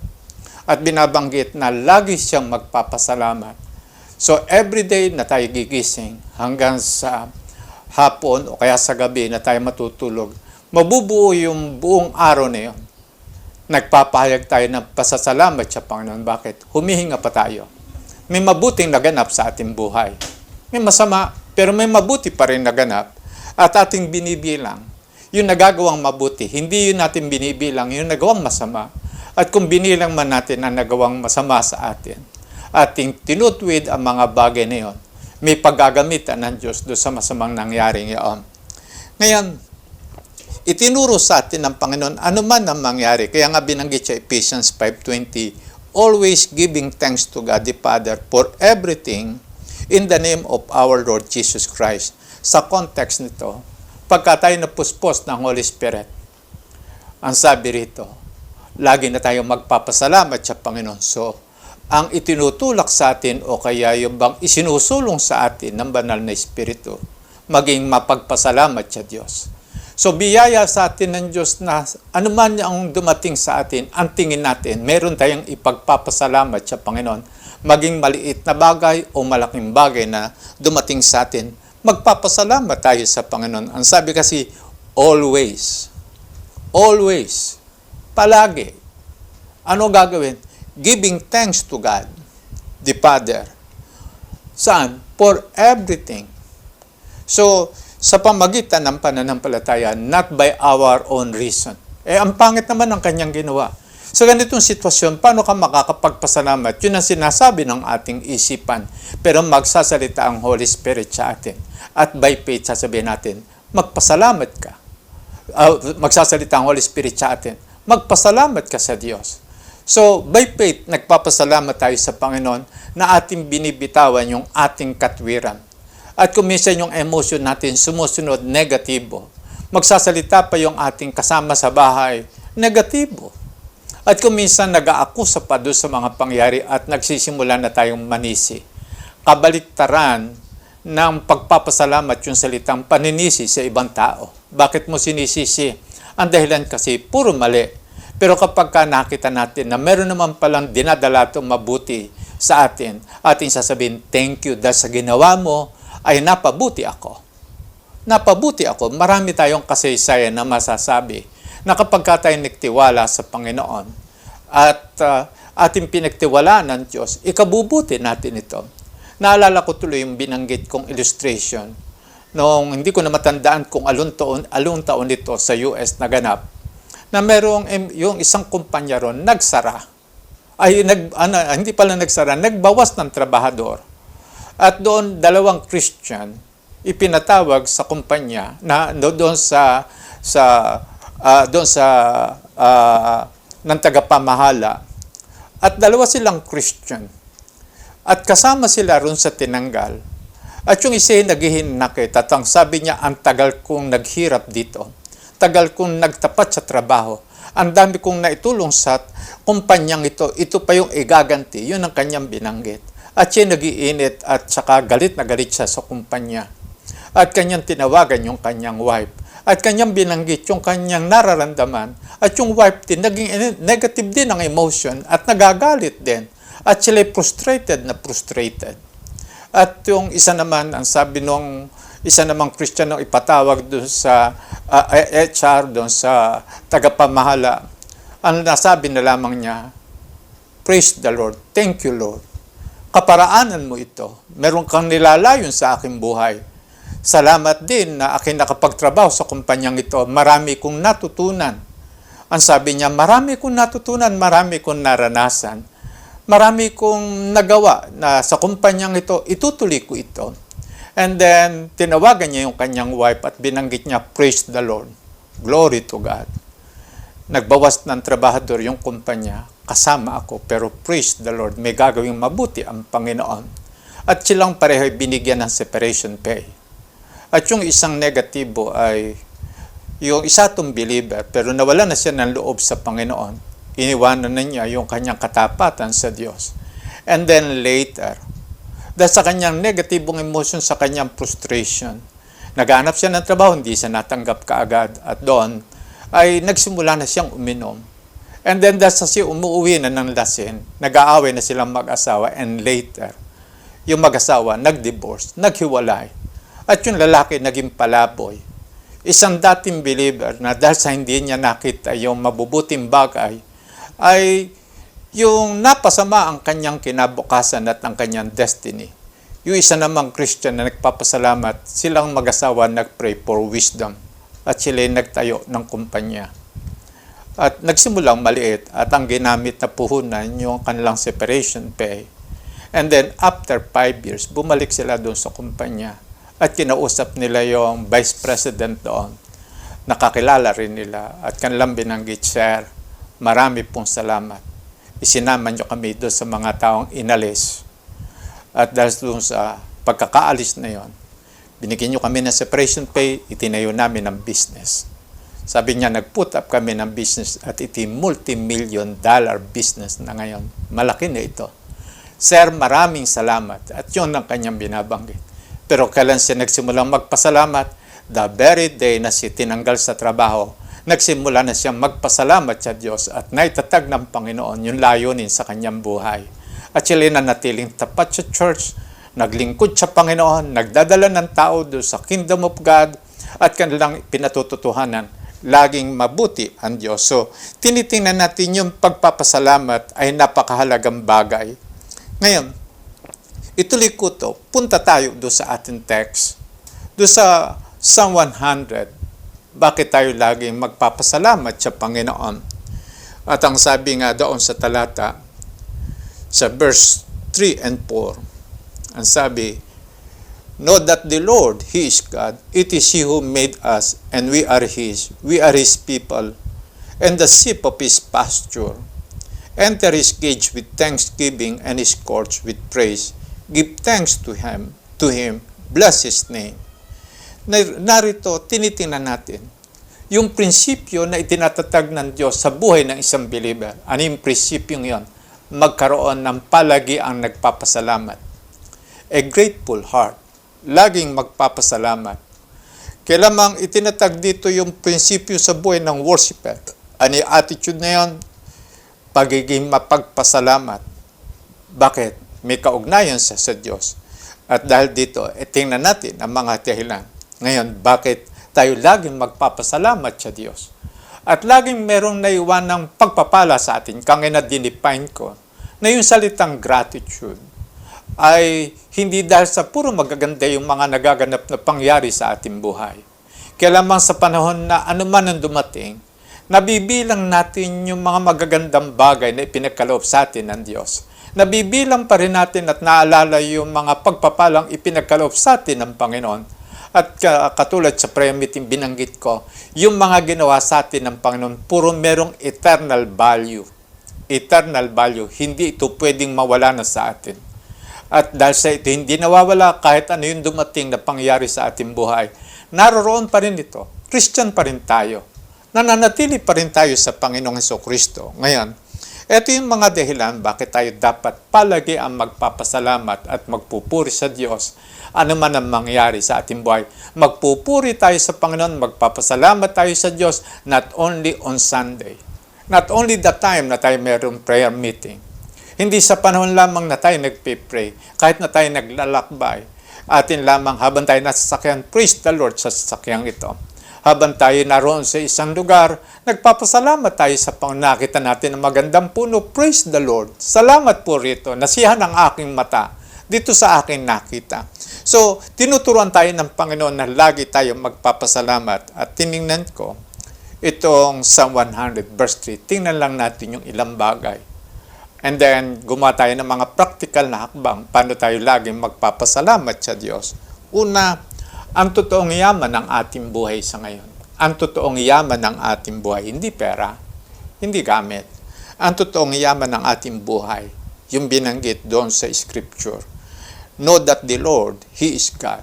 At binabanggit na lagi siyang magpapasalamat. So every day na tayo gigising hanggang sa hapon o kaya sa gabi na tayo matutulog, mabubuo yung buong araw na yun. Nagpapahayag tayo ng pasasalamat sa Panginoon. Bakit? Humihinga pa tayo. May mabuting naganap sa ating buhay. May masama, pero may mabuti pa rin naganap at ating binibilang. Yung nagagawang mabuti, hindi yun natin binibilang, yung nagawang masama. At kung binilang man natin ang nagawang masama sa atin, ating tinutwid ang mga bagay na yun, may paggagamitan ng Diyos doon sa masamang nangyaring iyon. Ngayon, itinuro sa atin ng Panginoon ano man ang mangyari. Kaya nga binanggit sa Ephesians 5:20, always giving thanks to God the Father for everything in the name of our Lord Jesus Christ. Sa context nito, pagka tayo napuspos ng Holy Spirit, ang sabi rito, lagi na tayong magpapasalamat sa Panginoon. So, ang itinutulak sa atin o kaya yung bang isinusulong sa atin ng banal na Espiritu, maging mapagpasalamat sa Diyos. So, biyaya sa atin ng Diyos na anuman ang dumating sa atin, ang tingin natin, meron tayong ipagpapasalamat sa Panginoon. Maging maliit na bagay o malaking bagay na dumating sa atin, magpapasalamat tayo sa Panginoon. Ang sabi kasi, always, palagi. Ano gagawin? Giving thanks to God, the Father. Saan? For everything. So, sa pamagitan ng pananampalataya, not by our own reason. Ang pangit naman ng kanyang ginawa. Sa ganitong sitwasyon, paano ka makakapagpasalamat? Yun ang sinasabi ng ating isipan. Pero magsasalita ang Holy Spirit sa atin. At by faith, sasabihin natin, magpasalamat ka. Magsasalita ang Holy Spirit sa atin. Magpasalamat ka sa Diyos. So, by faith, nagpapasalamat tayo sa Panginoon na ating binibitawan yung ating katwiran. At kung minsan yung emotion natin sumusunod, negatibo. Magsasalita pa yung ating kasama sa bahay, negatibo. At kung minsan nag-aakusa pa doon sa mga pangyari at nagsisimula na tayong manisi. Kabaliktaran ng pagpapasalamat yung salitang paninisi sa ibang tao. Bakit mo sinisisi? Ang dahilan kasi puro mali. Pero kapag nakita natin na meron naman palang dinadala itong mabuti sa atin, ating sasabihin, thank you dahil sa ginawa mo, ay napabuti ako. Marami tayong kasaysayan na masasabi na kapag tayo nagtiwala sa Panginoon at ating pinagtiwalaan ng Diyos, ikabubuti natin ito. Naalala ko tuloy yung binanggit kong illustration noong hindi ko na matandaan kung alung taon dito sa US naganap na merong yung isang kumpanya ron nagsara. Hindi pala nagsara, nagbawas ng trabahador. At doon, 2 Christian ipinatawag sa kumpanya na doon sa doon sa ng tagapamahala. At dalawa silang Christian. At kasama sila ron sa tinanggal. At yung isa naghihinakit. At ang sabi niya, ang tagal kong naghirap dito. Tagal kong nagtapat sa trabaho. Ang dami kong naitulong sa kumpanyang ito. Ito pa yung igaganti. Yun ang kanyang binanggit. At siya nagiinit at saka galit na galit siya sa kumpanya. At kanyang tinawagan yung kanyang wife. At kanyang binanggit yung kanyang nararamdaman. At yung wife din, naging negative din ang emotion at nagagalit din. At sila frustrated. At yung isa naman, ang sabi nung isa namang Christian nung ipatawag doon sa HR, doon sa tagapamahala, ang nasabi na lamang niya, praise the Lord, thank you Lord. Kaparaanan mo ito. Meron kang nilalayon sa aking buhay. Salamat din na aking nakapagtrabaho sa kumpanyang ito. Marami kong natutunan. Ang sabi niya, marami kong natutunan, marami kong naranasan. Marami kong nagawa na sa kumpanyang ito, itutuloy ko ito. And then, tinawagan niya yung kanyang wife at binanggit niya, praise the Lord. Glory to God. Nagbawas ng trabahador yung kumpanya, kasama ako, pero praise the Lord, may gagawing mabuti ang Panginoon. At silang pareho binigyan ng separation pay. At yung isang negatibo ay yung isa itong believer, pero nawala na siya ng loob sa Panginoon. Iniwanan na niya yung kanyang katapatan sa Diyos. And then later, dahil sa kanyang negatibong emotion, sa kanyang frustration, naghanap siya ng trabaho, hindi siya natanggap kaagad. At doon, ay nagsimula na siyang uminom. And then dahil sa siya umuwi na ng lasing, nag-aaway na silang mag-asawa. And later, yung mag-asawa nag-divorce, naghiwalay. At yung lalaki naging palaboy. Isang dating believer na dahil sa hindi niya nakita yung mabubuting bagay, ay yung napasama ang kanyang kinabukasan at ang kanyang destiny. Yung isa namang Christian na nagpapasalamat, silang mag-asawa nag-pray for wisdom. At sila nagtayo ng kumpanya. At nagsimulang maliit at ang ginamit na puhunan yung kanilang separation pay. And then after 5 years, bumalik sila doon sa kumpanya. At kinausap nila yung vice president doon. Nakakilala rin nila at kanilang binanggit, Sir, marami pong salamat. Isinama niyo kami doon sa mga taong inalis. At dahil doon sa pagkakaalis na yon, binigyan niyo kami ng separation pay, itinayo namin ng business. Sabi niya, nag-put up kami ng business at iti multi-million-dollar business na ngayon. Malaki na ito. Sir, maraming salamat. At yun ang kanyang binabanggit. Pero kailan siya nagsimulang magpasalamat? The very day na siya tinanggal sa trabaho, nagsimula na siyang magpasalamat sa Diyos at naitatag ng Panginoon yung layunin sa kanyang buhay. At siya nanatiling tapat sa church, naglingkod sa Panginoon, nagdadala ng tao doon sa Kingdom of God at kanilang pinatututuhanan. Laging mabuti ang Diyos. So, tinitingnan natin yung pagpapasalamat ay napakahalagang bagay. Ngayon, ituloy ko to, punta tayo doon sa ating text. Doon sa Psalm 100, bakit tayo laging magpapasalamat sa Panginoon? At ang sabi nga doon sa talata, sa verse 3 and 4, ang sabi, know that the Lord, He is God. It is He who made us, and we are His. We are His people, and the sheep of His pasture. Enter His gates with thanksgiving, and His courts with praise. Give thanks to Him, bless His name. Narito, tinitingnan natin yung prinsipyo na itinatatag ng Diyos sa buhay ng isang believer. Ano yung prinsipyong yon? Magkaroon ng palagi ang nagpapasalamat. A grateful heart. Laging magpapasalamat. Kailamang itinatag dito yung prinsipyo sa buhay ng worshiper. Ano yung attitude na yon? Pagiging mapagpasalamat. Bakit? May kaugnayan sa Diyos. At dahil dito, tingnan natin ang mga dahilan. Ngayon, bakit tayo laging magpapasalamat sa Diyos? At laging merong naiwan ng pagpapala sa atin, kaya na dinefine ko, na yung salitang gratitude ay hindi dahil sa puro magaganda yung mga nagaganap na pangyari sa ating buhay. Kaya lamang sa panahon na anuman ang dumating, nabibilang natin yung mga magagandang bagay na ipinagkaloob sa atin ng Diyos. Nabibilang pa rin natin at naalala yung mga pagpapalang ipinagkaloob sa atin ng Panginoon. At katulad sa prayer meeting binanggit ko, yung mga ginawa sa atin ng Panginoon, puro merong eternal value. Eternal value. Hindi ito pwedeng mawala na sa atin. At dahil sa ito, hindi nawawala kahit ano yung dumating na pangyayari sa ating buhay. Naroroon pa rin ito. Christian pa rin tayo. Nananatili pa rin tayo sa Panginoong Hesukristo. Ngayon, ito yung mga dahilan bakit tayo dapat palagi ang magpapasalamat at magpupuri sa Diyos. Ano man ang mangyari sa ating buhay. Magpupuri tayo sa Panginoon, magpapasalamat tayo sa Diyos, not only on Sunday. Not only the time na tayo mayroong prayer meeting. Hindi sa panahon lamang na tayo nagpe-pray, kahit na tayo naglalakbay, atin lamang habang tayo nasa sasakyan, praise the Lord sa sasakyang ito. Habang tayo naroon sa isang lugar, nagpapasalamat tayo sa nakita natin ng magandang puno. Praise the Lord. Salamat po rito. Nasiyahan ang aking mata dito sa aking nakita. So, tinuturuan tayo ng Panginoon na lagi tayo magpapasalamat. At tiningnan ko, itong Psalm 100 verse 3. Tingnan lang natin yung ilang bagay. And then, gumawa tayo ng mga practical na hakbang. Paano tayo laging magpapasalamat sa Diyos? Una, ang totoong yaman ng ating buhay sa ngayon. Ang totoong yaman ng ating buhay, hindi pera, hindi gamit. Ang totoong yaman ng ating buhay, yung binanggit doon sa Scripture. Know that the Lord, He is God.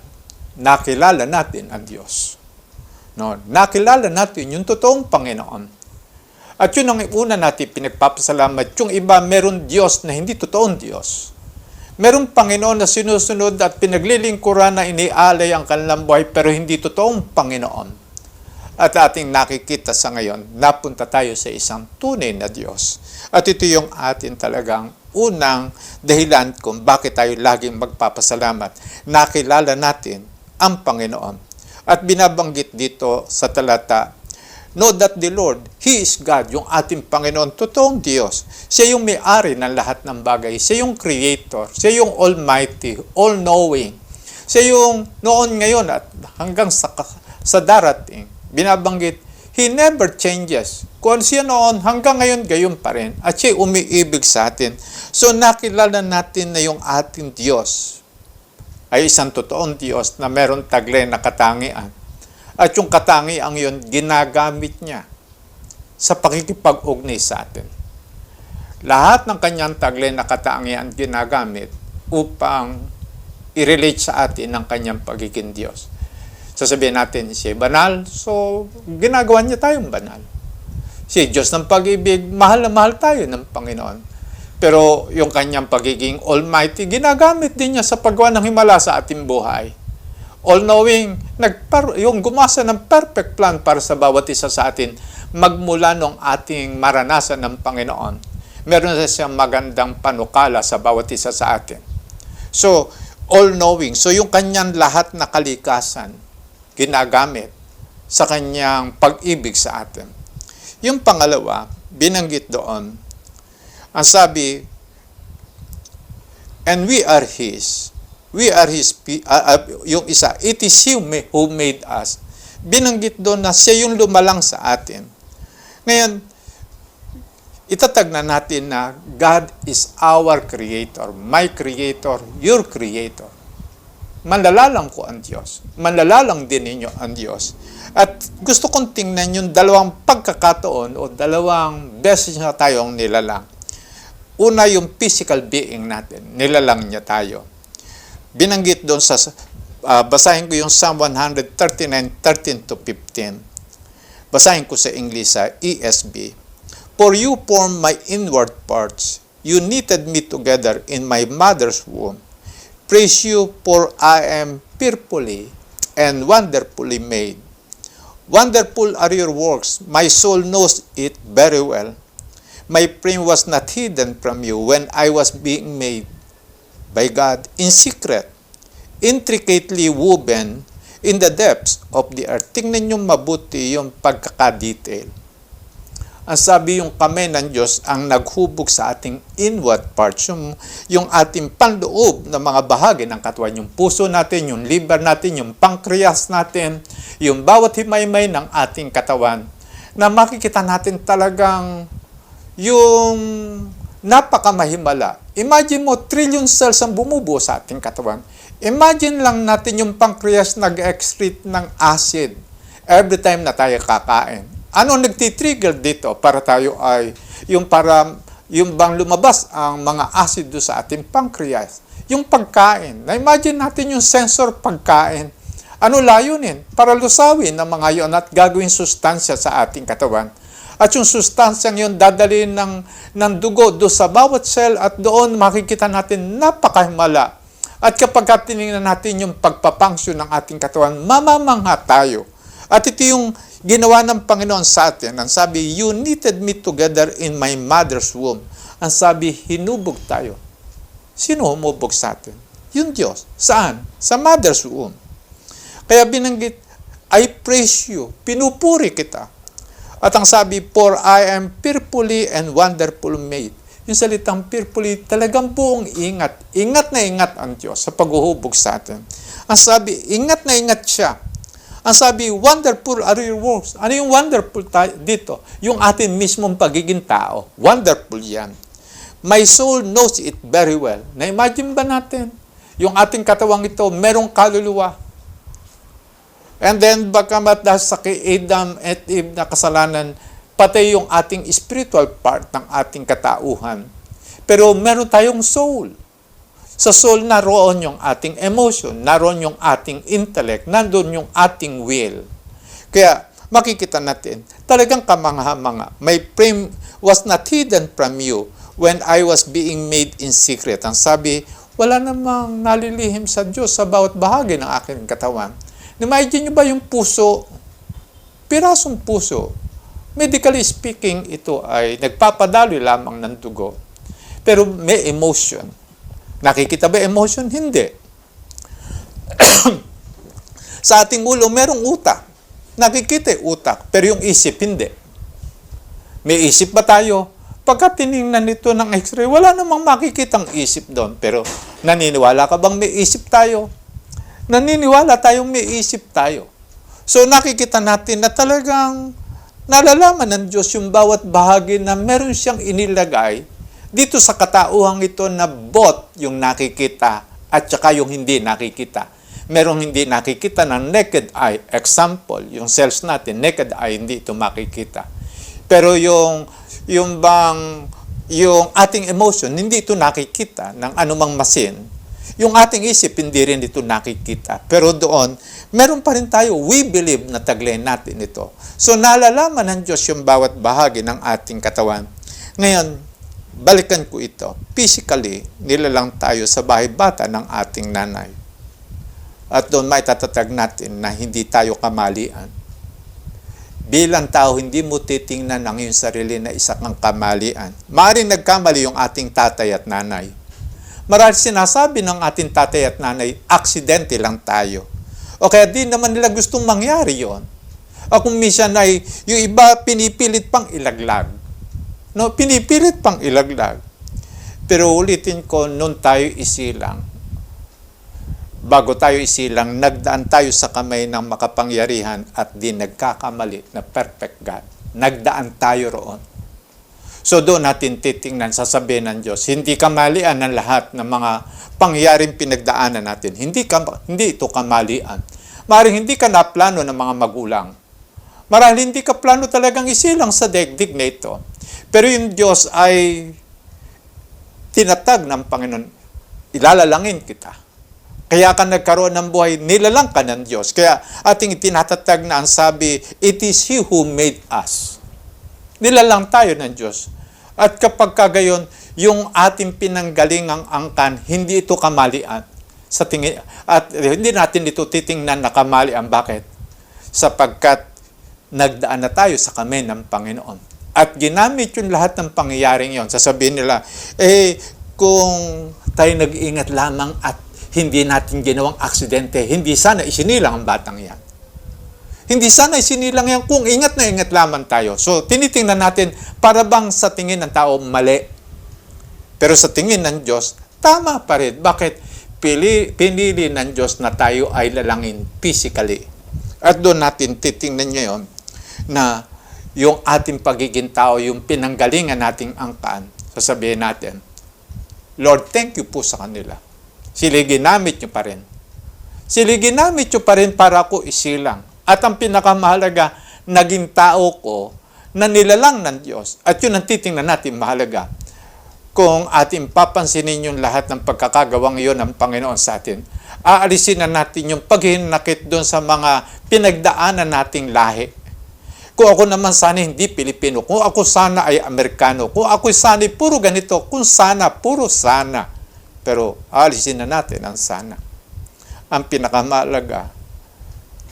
Nakilala natin ang Diyos. No, nakilala natin yung totoong Panginoon. At yun ang una natin pinagpapasalamat. Yung iba, meron Diyos na hindi totoong Diyos. Merong Panginoon na sinusunod at pinaglilingkuran na inialay ang kanilang buhay pero hindi totoong Panginoon. At ating nakikita sa ngayon, napunta tayo sa isang tunay na Diyos. At ito yung atin talagang unang dahilan kung bakit tayo laging magpapasalamat. Nakilala natin ang Panginoon. At binabanggit dito sa talata, know that the Lord, He is God, yung ating Panginoon, totoong Diyos. Siya yung may-ari ng lahat ng bagay. Siya yung Creator. Siya yung Almighty, All-Knowing. Siya yung noon, ngayon, at hanggang sa darating. Binabanggit, He never changes. Kung siya noon, hanggang ngayon, gayon pa rin. At siya umiibig sa atin. So, nakilala natin na yung ating Diyos ay isang totoong Diyos na meron taglay na katangian. At yung katangian yun, ginagamit niya sa pakikipag-ugnay sa atin. Lahat ng kanyang taglay na katangian ginagamit upang i-relate sa atin ang kanyang pagiging Diyos. Sasabihin natin, siya banal, so ginagawa niya tayong banal. Siya Diyos ng pag-ibig, mahal na mahal tayo ng Panginoon. Pero yung kanyang pagiging Almighty, ginagamit din niya sa paggawa ng himala sa ating buhay. All-knowing, yung gumasa ng perfect plan para sa bawat isa sa atin, magmula nung ating maranasan ng Panginoon. Meron na siyang magandang panukala sa bawat isa sa atin. So, all-knowing. So, yung kanyang lahat na kalikasan, ginagamit sa kanyang pag-ibig sa atin. Yung pangalawa, binanggit doon, ang sabi, and we are His. We are His, yung isa, it is He who made us. Binanggit doon na siya yung lumalang sa atin. Ngayon, itatag na natin na God is our Creator, my Creator, your Creator. Manlalalang ko ang Diyos. Manlalalang din ninyo ang Diyos. At gusto kong tingnan yung dalawang pagkakataon o dalawang beses na tayong nilalang. Una, yung physical being natin. Nilalang niya tayo. Binanggit doon sa, basahin ko yung Psalm 139, 13 to 15. Basahin ko sa English sa ESV. For you formed my inward parts. You knitted me together in my mother's womb. Praise you, for I am fearfully and wonderfully made. Wonderful are your works. My soul knows it very well. My frame was not hidden from you when I was being made by God in secret, intricately woven in the depths of the earth. Tingnan nyo mabuti yung pagkakadetail. Ang sabi yung kamay ng Diyos ang naghubog sa ating inward parts, yung ating panloob na mga bahagi ng katawan, yung puso natin, yung liver natin, yung pancreas natin, yung bawat himaymay ng ating katawan, na makikita natin talagang yung napakamahimala. Imagine mo, trillion cells ang bumubuo sa ating katawan. Imagine lang natin yung pancreas nag-excrete ng acid every time na tayo kakain. Ano nagtitrigger dito para tayo ay yung bang lumabas ang mga acid do sa ating pancreas? Yung pagkain. Na-imagine natin yung sensor pagkain. Ano layunin? Para lusawin ang mga yon at gagawin sustansya sa ating katawan. At yung sustansyang yun dadalhin ng dugo do sa bawat cell at doon makikita natin napakahimala. At kapag tinignan natin yung pagpapangsyon ng ating katawan, mamamangha tayo. At ito yung ginawa ng Panginoon sa atin. Ang sabi, you knitted me together in my mother's womb. Ang sabi, hinubog tayo. Sino humubog sa atin? Yung Diyos. Saan? Sa mother's womb. Kaya binanggit, I praise you. Pinupuri kita. At ang sabi, for I am fearfully and wonderfully made. Yung salitang fearfully, talagang buong ingat. Ingat na ingat ang Diyos sa paghuhubog sa atin. Ang sabi, ingat na ingat siya. Ang sabi, wonderful are your works. Ano yung wonderful dito? Yung atin mismong pagiging tao. Wonderful yan. My soul knows it very well. Na-imagine ba natin? Yung ating katawang ito, merong kaluluwa. And then, bagamat dahil sa kay Adam at Eve na kasalanan, pati yung ating spiritual part ng ating katauhan. Pero meron tayong soul. Sa soul, naroon yung ating emotion, naroon yung ating intellect, nandun yung ating will. Kaya, makikita natin, talagang kamangha-mangha. My frame was not hidden from you when I was being made in secret. Ang sabi, wala namang nalilihim sa Diyos sa bawat bahagi ng aking katawan. Imagine nyo ba yung puso? Pirasong puso. Medically speaking, ito ay nagpapadaloy lamang ng dugo. Pero may emotion. Nakikita ba emotion? Hindi. Sa ating ulo, merong utak. Nakikita yung utak, pero yung isip, hindi. May isip ba tayo? Pagka tinignan nito ng x-ray, wala namang makikitang isip doon. Pero naniniwala ka bang may isip tayo? Naniniwala tayong may isip tayo. So nakikita natin na talagang nalalaman ng Diyos yung bawat bahagi na meron siyang inilagay dito sa katauhang ito na both yung nakikita at saka yung hindi nakikita. Merong hindi nakikita ng naked eye. Example, yung cells natin, naked eye, hindi ito makikita. Pero yung ating emotion, hindi ito nakikita ng anumang machine. Yung ating isip, hindi rin ito nakikita. Pero doon, meron pa rin tayo, we believe na taglay natin ito. So, nalalaman ng Diyos yung bawat bahagi ng ating katawan. Ngayon, balikan ko ito. Physically, nilalang tayo sa bahay bata ng ating nanay. At doon maitatag natin na hindi tayo kamalian. Bilang tao, hindi mo titingnan ang iyong sarili na isa kang kamalian. Maaaring nagkamali yung ating tatay at nanay. Maraming sinasabi ng ating tatay at nanay, aksidente lang tayo. O kaya di naman nila gustong mangyari yon. O kung minsan ay, yung iba pinipilit pang ilaglag. No, pinipilit pang ilaglag. Pero ulitin ko, noon tayo isilang. Bago tayo isilang, nagdaan tayo sa kamay ng makapangyarihan at di nagkakamali na perfect God. Nagdaan tayo roon. So doon natin titingnan, sasabihin ng Diyos, hindi kamalian ng lahat ng mga pangyaring pinagdaanan natin. Hindi ito kamalian. Maring hindi ka naplano ng mga magulang. Marahil hindi ka plano talagang isilang sa daigdig na ito. Pero yung Diyos ay tinatag ng Panginoon, ilalalangin kita. Kaya ka nagkaroon ng buhay, nilalang ka ng Diyos. Kaya ating tinatatag na ang sabi, it is He who made us. Nilalang tayo ng Diyos. At kapag kagayon, yung ating pinanggalingang angkan, hindi ito kamalian. Sa tingin, at hindi natin ito titingnan na kamalian. Bakit? Sapagkat nagdaan na tayo sa kamay ng Panginoon. At ginamit yung lahat ng pangyayaring yon. Sasabihin nila, kung tayo nag-iingat lamang at hindi natin ginawang aksidente, hindi sana isinilang ang batang yan. Hindi sana isinilang yan kung ingat na ingat lamang tayo. So, tinitingnan natin, para bang sa tingin ng tao mali. Pero sa tingin ng Diyos, tama pa rin. Bakit? Pinili ng Diyos na tayo ay lalangin physically. At doon natin titingnan ngayon na yung ating pagiging tao, yung pinanggalingan nating angkaan, sasabihin natin, Lord, thank you po sa kanila. Sila ginamit nyo pa rin. Sila ginamit nyo pa rin para ako isilang. At ang pinakamahalaga, naging tao ko na nilalang ng Diyos. At yun ang titingnan natin mahalaga. Kung ating papansinin yung lahat ng pagkakagawang iyon ng Panginoon sa atin, aalisin na natin yung paghinakit doon sa mga pinagdaanan nating lahi. Kung ako naman sana hindi Pilipino, kung ako sana ay Amerikano, kung ako sana ay puro ganito, kung sana, puro sana. Pero aalisin na natin ang sana. Ang pinakamahalaga,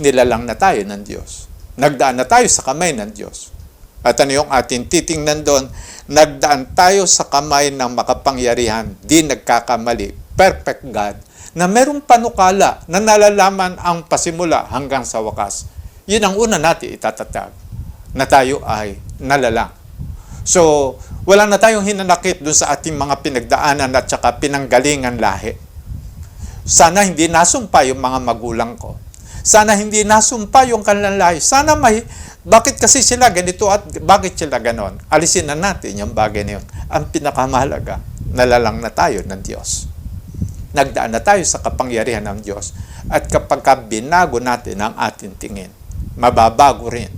nilalang na tayo ng Diyos. Nagdaan na tayo sa kamay ng Diyos. At ano yung ating titingnan doon? Nagdaan tayo sa kamay ng makapangyarihan, di nagkakamali, perfect God, na merong panukala na nalalaman ang pasimula hanggang sa wakas. Yun ang una natin itatatag, na tayo ay nalalang. So, wala na tayong hinanakit doon sa ating mga pinagdaanan at saka pinanggalingan lahi. Sana hindi nasumpa yung mga magulang ko. Sana hindi nasumpa yung kanilang lahi. Sana bakit kasi sila ganito at bakit sila ganon? Alisin na natin yung bagay na yun. Ang pinakamahalaga, nalalang na tayo ng Diyos. Nagdaan na tayo sa kapangyarihan ng Diyos. At kapag binago natin ang ating tingin, mababago rin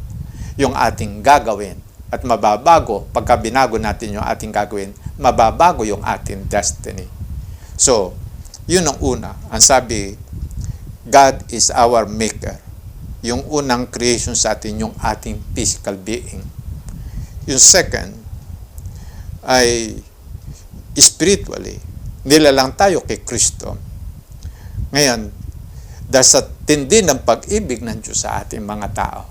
yung ating gagawin. At mababago, pagka binago natin yung ating gagawin, mababago yung ating destiny. So, yun ang una. Ang sabi, God is our maker. Yung unang creation sa atin, yung ating physical being. Yung second, ay spiritually, nilalang tayo kay Kristo. Ngayon, dahil sa tindi ng pag-ibig ng Diyos sa ating mga tao,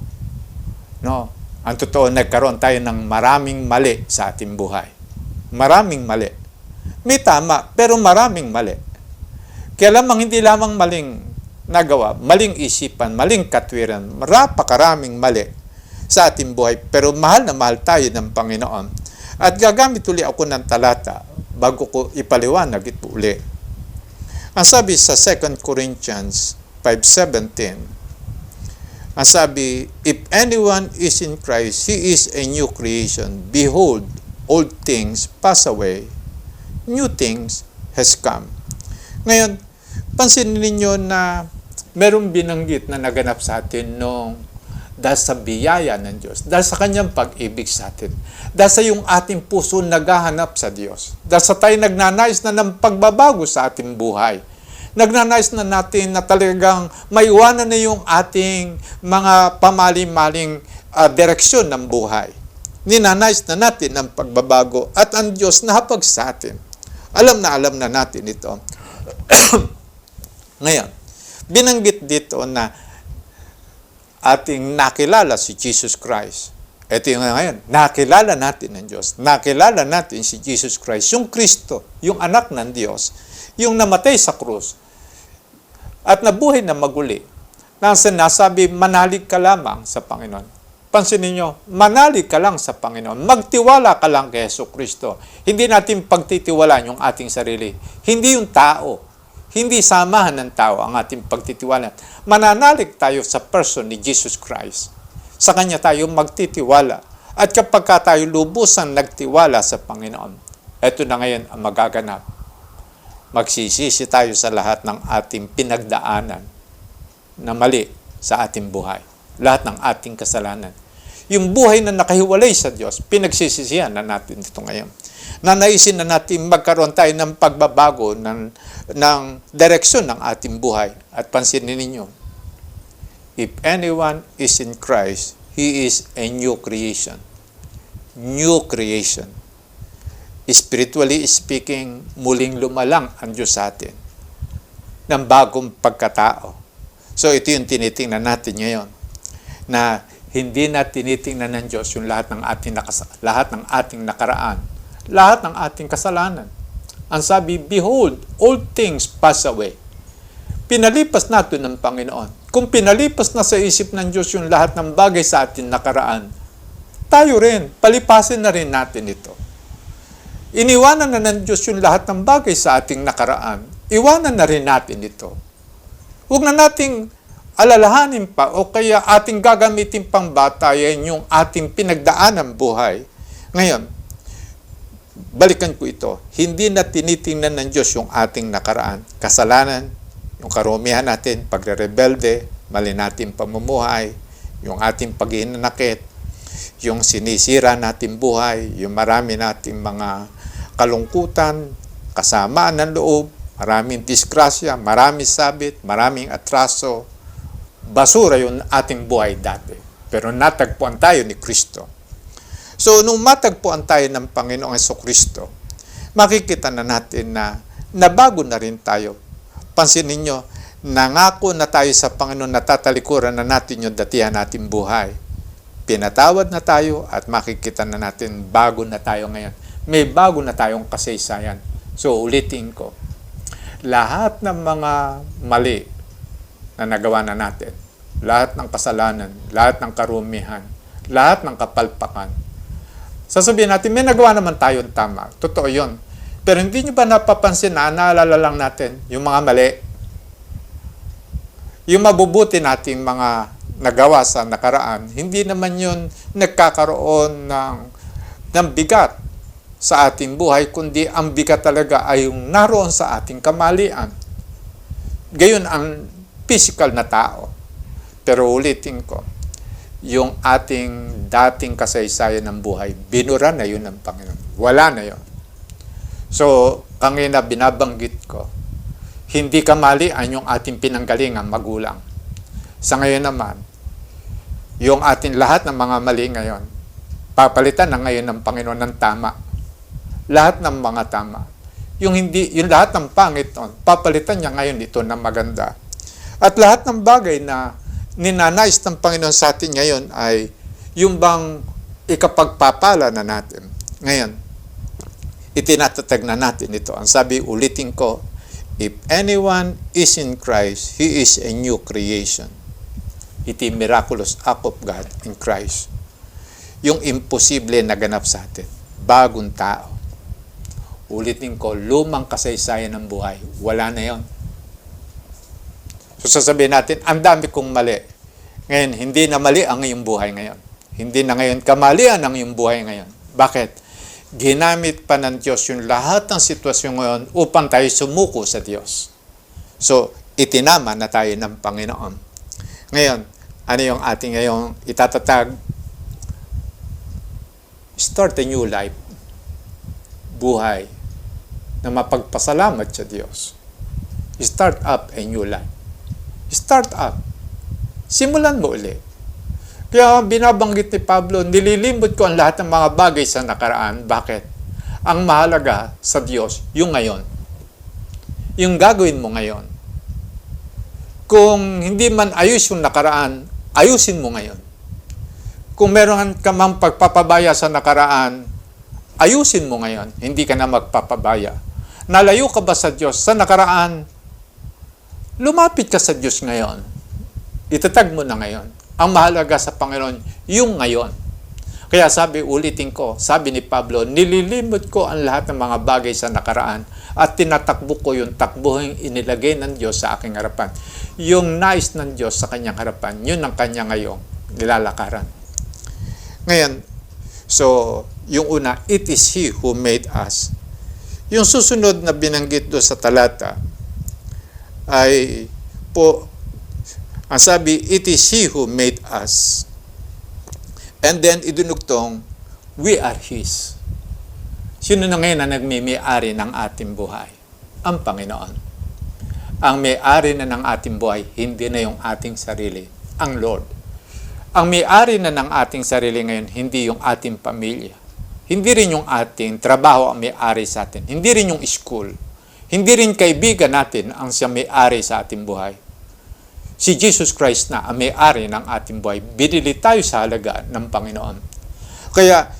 no? Ang totoo, nagkaroon tayo ng maraming mali sa ating buhay. Maraming mali. May tama, pero maraming mali. Kaya lamang, hindi lamang maling nagawa, maling isipan, maling katwiran, marapakaraming mali sa ating buhay. Pero mahal na mahal tayo ng Panginoon. At gagamit uli ako ng talata bago ko ipaliwanag ito uli. Ang sabi sa 2 Corinthians 5:17, ang sabi, if anyone is in Christ, he is a new creation. Behold, old things pass away, new things has come. Ngayon, pansinin ninyo na merong binanggit na naganap sa atin dahil sa biyaya ng Diyos, dahil sa kanyang pag-ibig sa atin, dahil sa yung ating puso naghahanap sa Diyos, dahil sa tayo nagnanais na ng pagbabago sa ating buhay. Nagnanais na natin na talagang maiwanan na yung ating mga pamali-maling direksyon ng buhay. Ninanais na natin ang pagbabago at ang Diyos nahapag sa atin. Alam na natin ito. Ngayon, binanggit dito na ating nakilala si Jesus Christ. Ito yung ngayon, nakilala natin ng Diyos. Nakilala natin si Jesus Christ, yung Kristo, yung anak ng Diyos, yung namatay sa krus, at nabuhay na maguli. Nang sinasabi, manalig ka lamang sa Panginoon. Pansinin nyo, manalig ka lang sa Panginoon. Magtiwala ka lang kay Yesu Kristo. Hindi natin pagtitiwalaan yung ating sarili. Hindi yung tao. Hindi samahan ng tao ang ating pagtitiwala. Mananalig tayo sa person ni Jesus Christ. Sa Kanya tayo magtitiwala. At kapag tayo lubusan nagtiwala sa Panginoon, ito na ngayon ang magaganap. Magsisisi tayo sa lahat ng ating pinagdaanan na mali sa ating buhay. Lahat ng ating kasalanan. Yung buhay na nakahiwalay sa Diyos, pinagsisisihan na natin dito ngayon. Nanaisin na natin magkaroon tayo ng pagbabago ng direksyon ng ating buhay. At pansinin ninyo, if anyone is in Christ, he is a new creation. New creation. Spiritually speaking, muling lumalang ang Diyos sa atin ng bagong pagkatao. So ito yung tinitingnan natin ngayon, na hindi na tinitingnan ng Diyos yung lahat ng ating nakaraan, lahat ng ating kasalanan. Ang sabi, behold, old things pass away. Pinalipas natin ng Panginoon. Kung pinalipas na sa isip ng Diyos yung lahat ng bagay sa ating nakaraan, tayo rin, palipasin na rin natin ito. Iniwanan na ng Diyos yung lahat ng bagay sa ating nakaraan. Iwanan na rin natin ito. Huwag na nating alalahanin pa o kaya ating gagamitin pang batayan yung ating pinagdaanan buhay. Ngayon, balikan ko ito, hindi na tinitingnan ng Diyos yung ating nakaraan, kasalanan, yung karumihan natin, pagre-rebelde, mali natin pamumuhay, yung ating paghinanakit, yung sinisira nating buhay, yung marami nating mga kalungkutan, kasamaan ng loob, maraming disgrasya, maraming sabit, maraming atraso, basura yung ating buhay dati. Pero natagpuan tayo ni Kristo. So, nung matagpuan tayo ng Panginoong Jesucristo, makikita na natin na nabago na rin tayo. Pansinin nyo, nangako na tayo sa Panginoon na tatalikuran na natin yung datihan nating buhay. Pinatawad na tayo at makikita na natin bago na tayo ngayon. May bago na tayong kasaysayan. So, ulitin ko, lahat ng mga mali na nagawa na natin, lahat ng kasalanan, lahat ng karumihan, lahat ng kapalpakan, sasabihin natin, may nagawa naman tayong tama. Totoo yun. Pero hindi nyo ba napapansin na naalala lang natin yung mga mali? Yung mabubuti nating mga nagawa sa nakaraan, hindi naman yun nagkakaroon ng bigat sa ating buhay, kundi ang bigat talaga ay yung naroon sa ating kamalian. Gayon ang physical na tao. Pero ulitin ko, yung ating dating kasaysayan ng buhay, binura na yun ng Panginoon. Wala na yun. So, kanina binabanggit ko, hindi kamalian yung ating pinanggalingang magulang. Sa ngayon naman, yung ating lahat ng mga mali ngayon, papalitan na ngayon ng Panginoon ng tama. Lahat ng mga tama. Yung lahat ng pangit nun, papalitan niya ngayon ito ng maganda. At lahat ng bagay na ninanais ng Panginoon sa atin ngayon ay yung bang ikapagpapala na natin. Ngayon, itinatatag na natin ito. Ang sabi, ulitin ko, if anyone is in Christ, he is a new creation. Iti miraculous act of God in Christ. Yung imposible na ganap sa atin. Bagong tao. Ulitin ko, lumang kasaysayan ng buhay. Wala na yon. So sasabihin natin, ang dami kong mali. Ngayon, hindi na mali ang iyong buhay ngayon. Hindi na ngayon kamalian ang iyong buhay ngayon. Bakit? Ginamit pa ng Diyos yung lahat ng sitwasyon ngayon upang tayo sumuko sa Diyos. So, itinama na tayo ng Panginoon. Ngayon, ano yung ating ngayong itatatag? Start a new life. Buhay na mapagpasalamat sa Diyos. Start up a new life. Start up. Simulan mo ulit. Kaya binabanggit ni Pablo, nililimot ko ang lahat ng mga bagay sa nakaraan. Bakit? Ang mahalaga sa Diyos, yung ngayon. Yung gagawin mo ngayon. Kung hindi man ayos yung nakaraan, ayusin mo ngayon. Kung meron ka mang pagpapabaya sa nakaraan, ayusin mo ngayon. Hindi ka na magpapabaya. Nalayo ka ba sa Diyos sa nakaraan? Lumapit ka sa Diyos ngayon. Itatag mo na ngayon. Ang mahalaga sa Panginoon, yung ngayon. Kaya ulitin ko, sabi ni Pablo, nililimot ko ang lahat ng mga bagay sa nakaraan at tinatakbo ko yung takbuhing inilagay ng Diyos sa aking harapan. Yung nais ng Diyos sa kanyang harapan, yun ang kanya ngayong nilalakaran. Ngayon, so, yung una, it is He who made us. Yung susunod na binanggit doon sa talata ay po, ang sabi, it is He who made us. And then, idunugtong, we are His. Sino na ngayon na nagmimay-ari ng ating buhay? Ang Panginoon. Ang may-ari na ng ating buhay, hindi na yung ating sarili, ang Lord. Ang may-ari na ng ating sarili ngayon, hindi yung ating pamilya. Hindi rin yung ating trabaho ang may-ari sa atin. Hindi rin yung school. Hindi rin kaibigan natin ang siya may-ari sa ating buhay. Si Jesus Christ na ang may-ari ng ating buhay. Binili tayo sa halaga ng Panginoon. Kaya,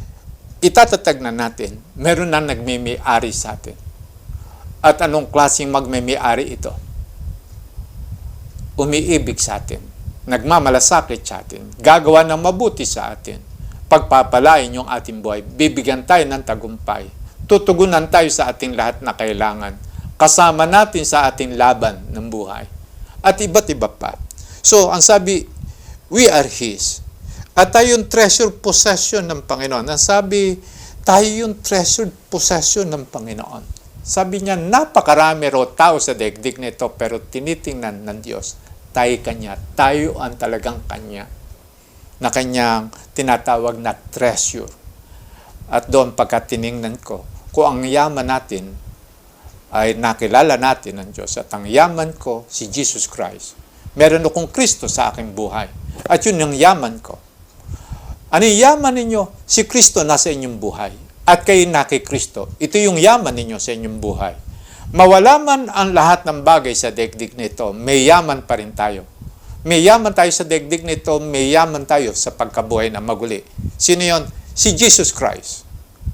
itatatag na natin, meron na nagmimay-ari sa atin. At anong klaseng magmimay-ari ito? Umiibig sa atin. Nagmamalasakit sa atin. Gagawa ng mabuti sa atin. Pagpapalain yung ating buhay. Bibigyan tayo ng tagumpay. Tutugunan tayo sa ating lahat na kailangan. Kasama natin sa ating laban ng buhay. At iba't iba pa. So, ang sabi, we are His. At tayong treasure possession ng Panginoon. Ang sabi, Tayo yung treasured possession ng Panginoon. Sabi niya, napakarami raw tao sa daigdig nito, pero tinitingnan ng Diyos, tayo Kanya. Tayo ang talagang Kanya, na Kanyang tinatawag na treasure. At doon pagka tiningnan ko, kung ang yaman natin ay nakilala natin ng Diyos, at ang yaman ko si Jesus Christ. Meron akong Kristo sa aking buhay. At yun ang yaman ko. Ano yung yaman ninyo? Si Kristo nasa inyong buhay. At kayo na kay Kristo. Ito yung yaman ninyo sa inyong buhay. Mawala man ang lahat ng bagay sa daigdig nito, may yaman pa rin tayo. May yaman tayo sa daigdig nito, may yaman tayo sa pagkabuhay na maguli. Sino yun? Si Jesus Christ.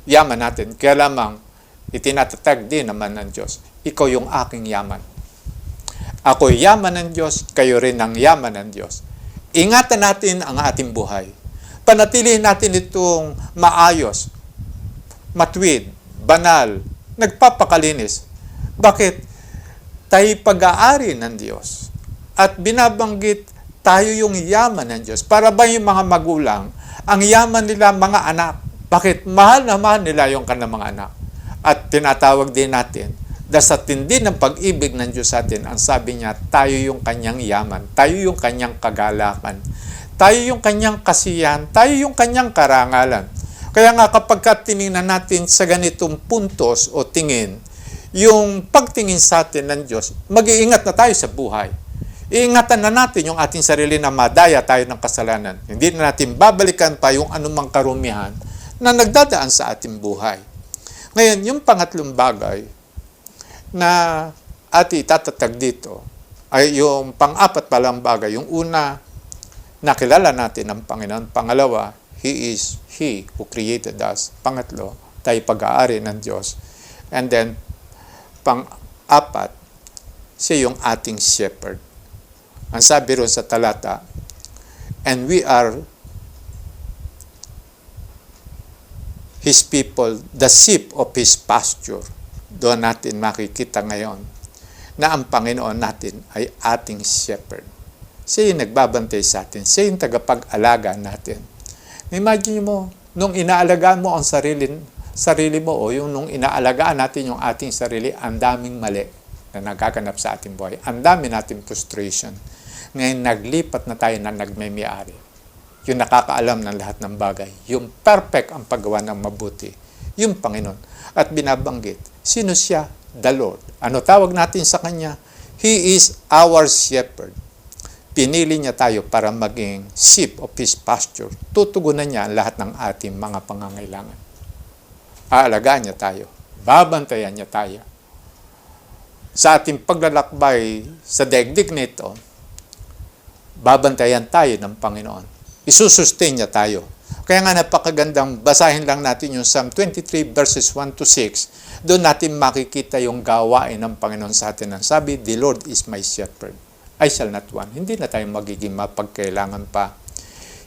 Yaman natin. Kaya lamang, itinatatag din naman ng Diyos, ikaw yung aking yaman. Ako yaman ng Diyos, kayo rin ang yaman ng Diyos. Ingatan natin ang ating buhay. Panatilihin natin itong maayos, matuwid, banal, nagpapakalinis. Bakit? Tayo pag-aari ng Diyos. At binabanggit tayo yung yaman ng Diyos. Para ba yung mga magulang, ang yaman nila mga anak? Bakit? Mahal na mahal nila yung kanilang mga anak. At tinatawag din natin, dahil sa tindi ng pag-ibig ng Diyos sa atin, ang sabi niya, tayo yung kanyang yaman, tayo yung kanyang kagalakan, tayo yung kanyang kasiyahan, tayo yung kanyang karangalan. Kaya nga kapag tinignan natin sa ganitong puntos o tingin, yung pagtingin sa atin ng Diyos, mag-iingat na tayo sa buhay. Iingatan na natin yung ating sarili na madaya tayo ng kasalanan. Hindi na natin babalikan pa yung anumang karumihan na nagdadaan sa ating buhay. Ngayon, yung pangatlong bagay na itatatag dito ay yung pang-apat palang bagay. Yung una, nakilala natin ang Panginoon. Pangalawa, He who created us. Pangatlo, tayo pag-aari ng Diyos. And then, pang-apat, siya yung ating shepherd. Ang sabi ron sa talata, and we are His people, the sheep of His pasture. Doon natin makikita ngayon na ang Panginoon natin ay ating shepherd. Siya yung nagbabantay sa atin. Siya yung tagapag-alaga natin. Imagine mo, nung inaalagaan mo ang sarili mo o yung nung inaalagaan natin yung ating sarili, ang daming mali na nagaganap sa ating buhay. Ang dami nating frustration. Ngayon, naglipat na tayo na nagmay-ari. Yung nakakaalam ng lahat ng bagay. Yung perfect ang paggawa ng mabuti. Yung Panginoon. At binabanggit, sino siya? The Lord. Ano tawag natin sa Kanya? He is our shepherd. Pinili niya tayo para maging sheep of His pasture. Tutugunan niya ang lahat ng ating mga pangangailangan. Aalagaan niya tayo. Babantayan niya tayo. Sa ating paglalakbay sa daigdig nito, babantayan tayo ng Panginoon. Isusustain niya tayo. Kaya nga napakagandang basahin lang natin yung Psalm 23 verses 1 to 6. Doon natin makikita yung gawain ng Panginoon sa atin. Ang sabi, the Lord is my shepherd. I shall not want. Hindi na tayo magiging mapagkailangan pa.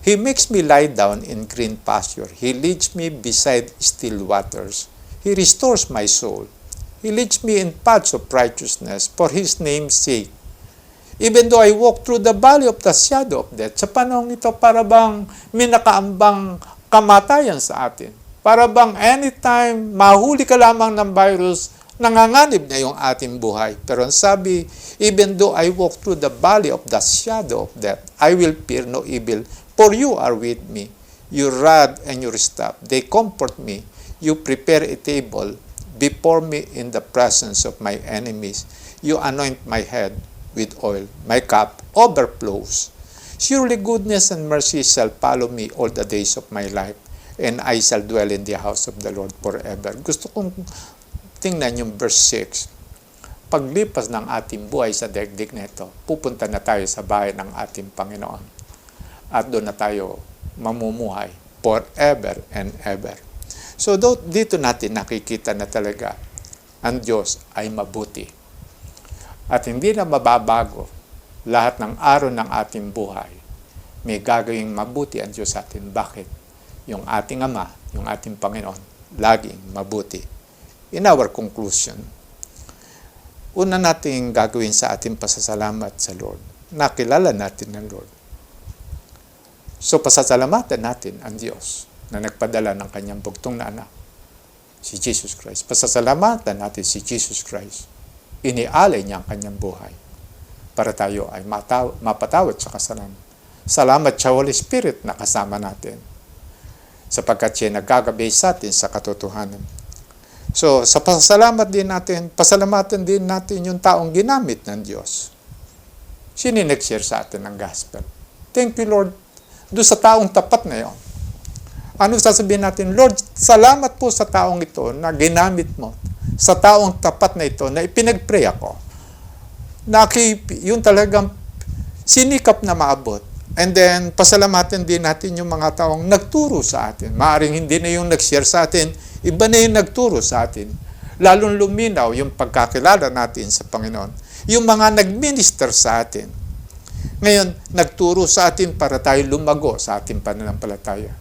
He makes me lie down in green pasture. He leads me beside still waters. He restores my soul. He leads me in paths of righteousness for His name's sake. Even though I walk through the valley of the shadow of death, sa panahon ito, para bang may nakaambang kamatayan sa atin. Para bang anytime mahuli ka lamang ng virus, nanganganib na yung ating buhay. Pero ang sabi, even though I walk through the valley of the shadow of death, I will fear no evil, for you are with me. Your rod and your staff, they comfort me. You prepare a table before me in the presence of my enemies. You anoint my head with oil. My cup overflows. Surely goodness and mercy shall follow me all the days of my life, and I shall dwell in the house of the Lord forever. Gusto kong tingnan yung verse 6. Paglipas ng ating buhay sa daigdig na ito, pupunta na tayo sa bahay ng ating Panginoon. At doon na tayo mamumuhay forever and ever. So dito natin nakikita na talaga ang Diyos ay mabuti. At hindi na mababago lahat ng araw ng ating buhay. May gagawing mabuti ang Diyos sa atin. Bakit? Yung ating Ama, yung ating Panginoon, laging mabuti. In our conclusion, una nating gagawin sa ating pasasalamat sa Lord. Nakilala natin ng Lord. So pasasalamatan natin ang Diyos na nagpadala ng kanyang bugtong na anak si Jesus Christ. Pasasalamatan natin si Jesus Christ. Inialay niya ang kanyang buhay para tayo ay mapatawad sa kasalanan. Salamat sa Holy Spirit na kasama natin sapagkat siya naggagabay sa atin sa katotohanan. So, sa pasalamatan din natin yung taong ginamit ng Diyos. Sino nag-share sa atin ng gospel? Thank you, Lord, doon sa taong tapat na yon. Ano sasabihin natin? Lord, salamat po sa taong ito na ginamit mo. Sa taong tapat na ito na ipinag-pray ako. Yung talagang sinikap na maabot. And then, pasalamatan din natin yung mga taong nagturo sa atin. Maaring hindi na yung nag-share sa atin, iba na yung nagturo sa atin. Lalong luminaw yung pagkakilala natin sa Panginoon. Yung mga nag-minister sa atin. Ngayon, nagturo sa atin para tayo lumago sa ating pananampalataya.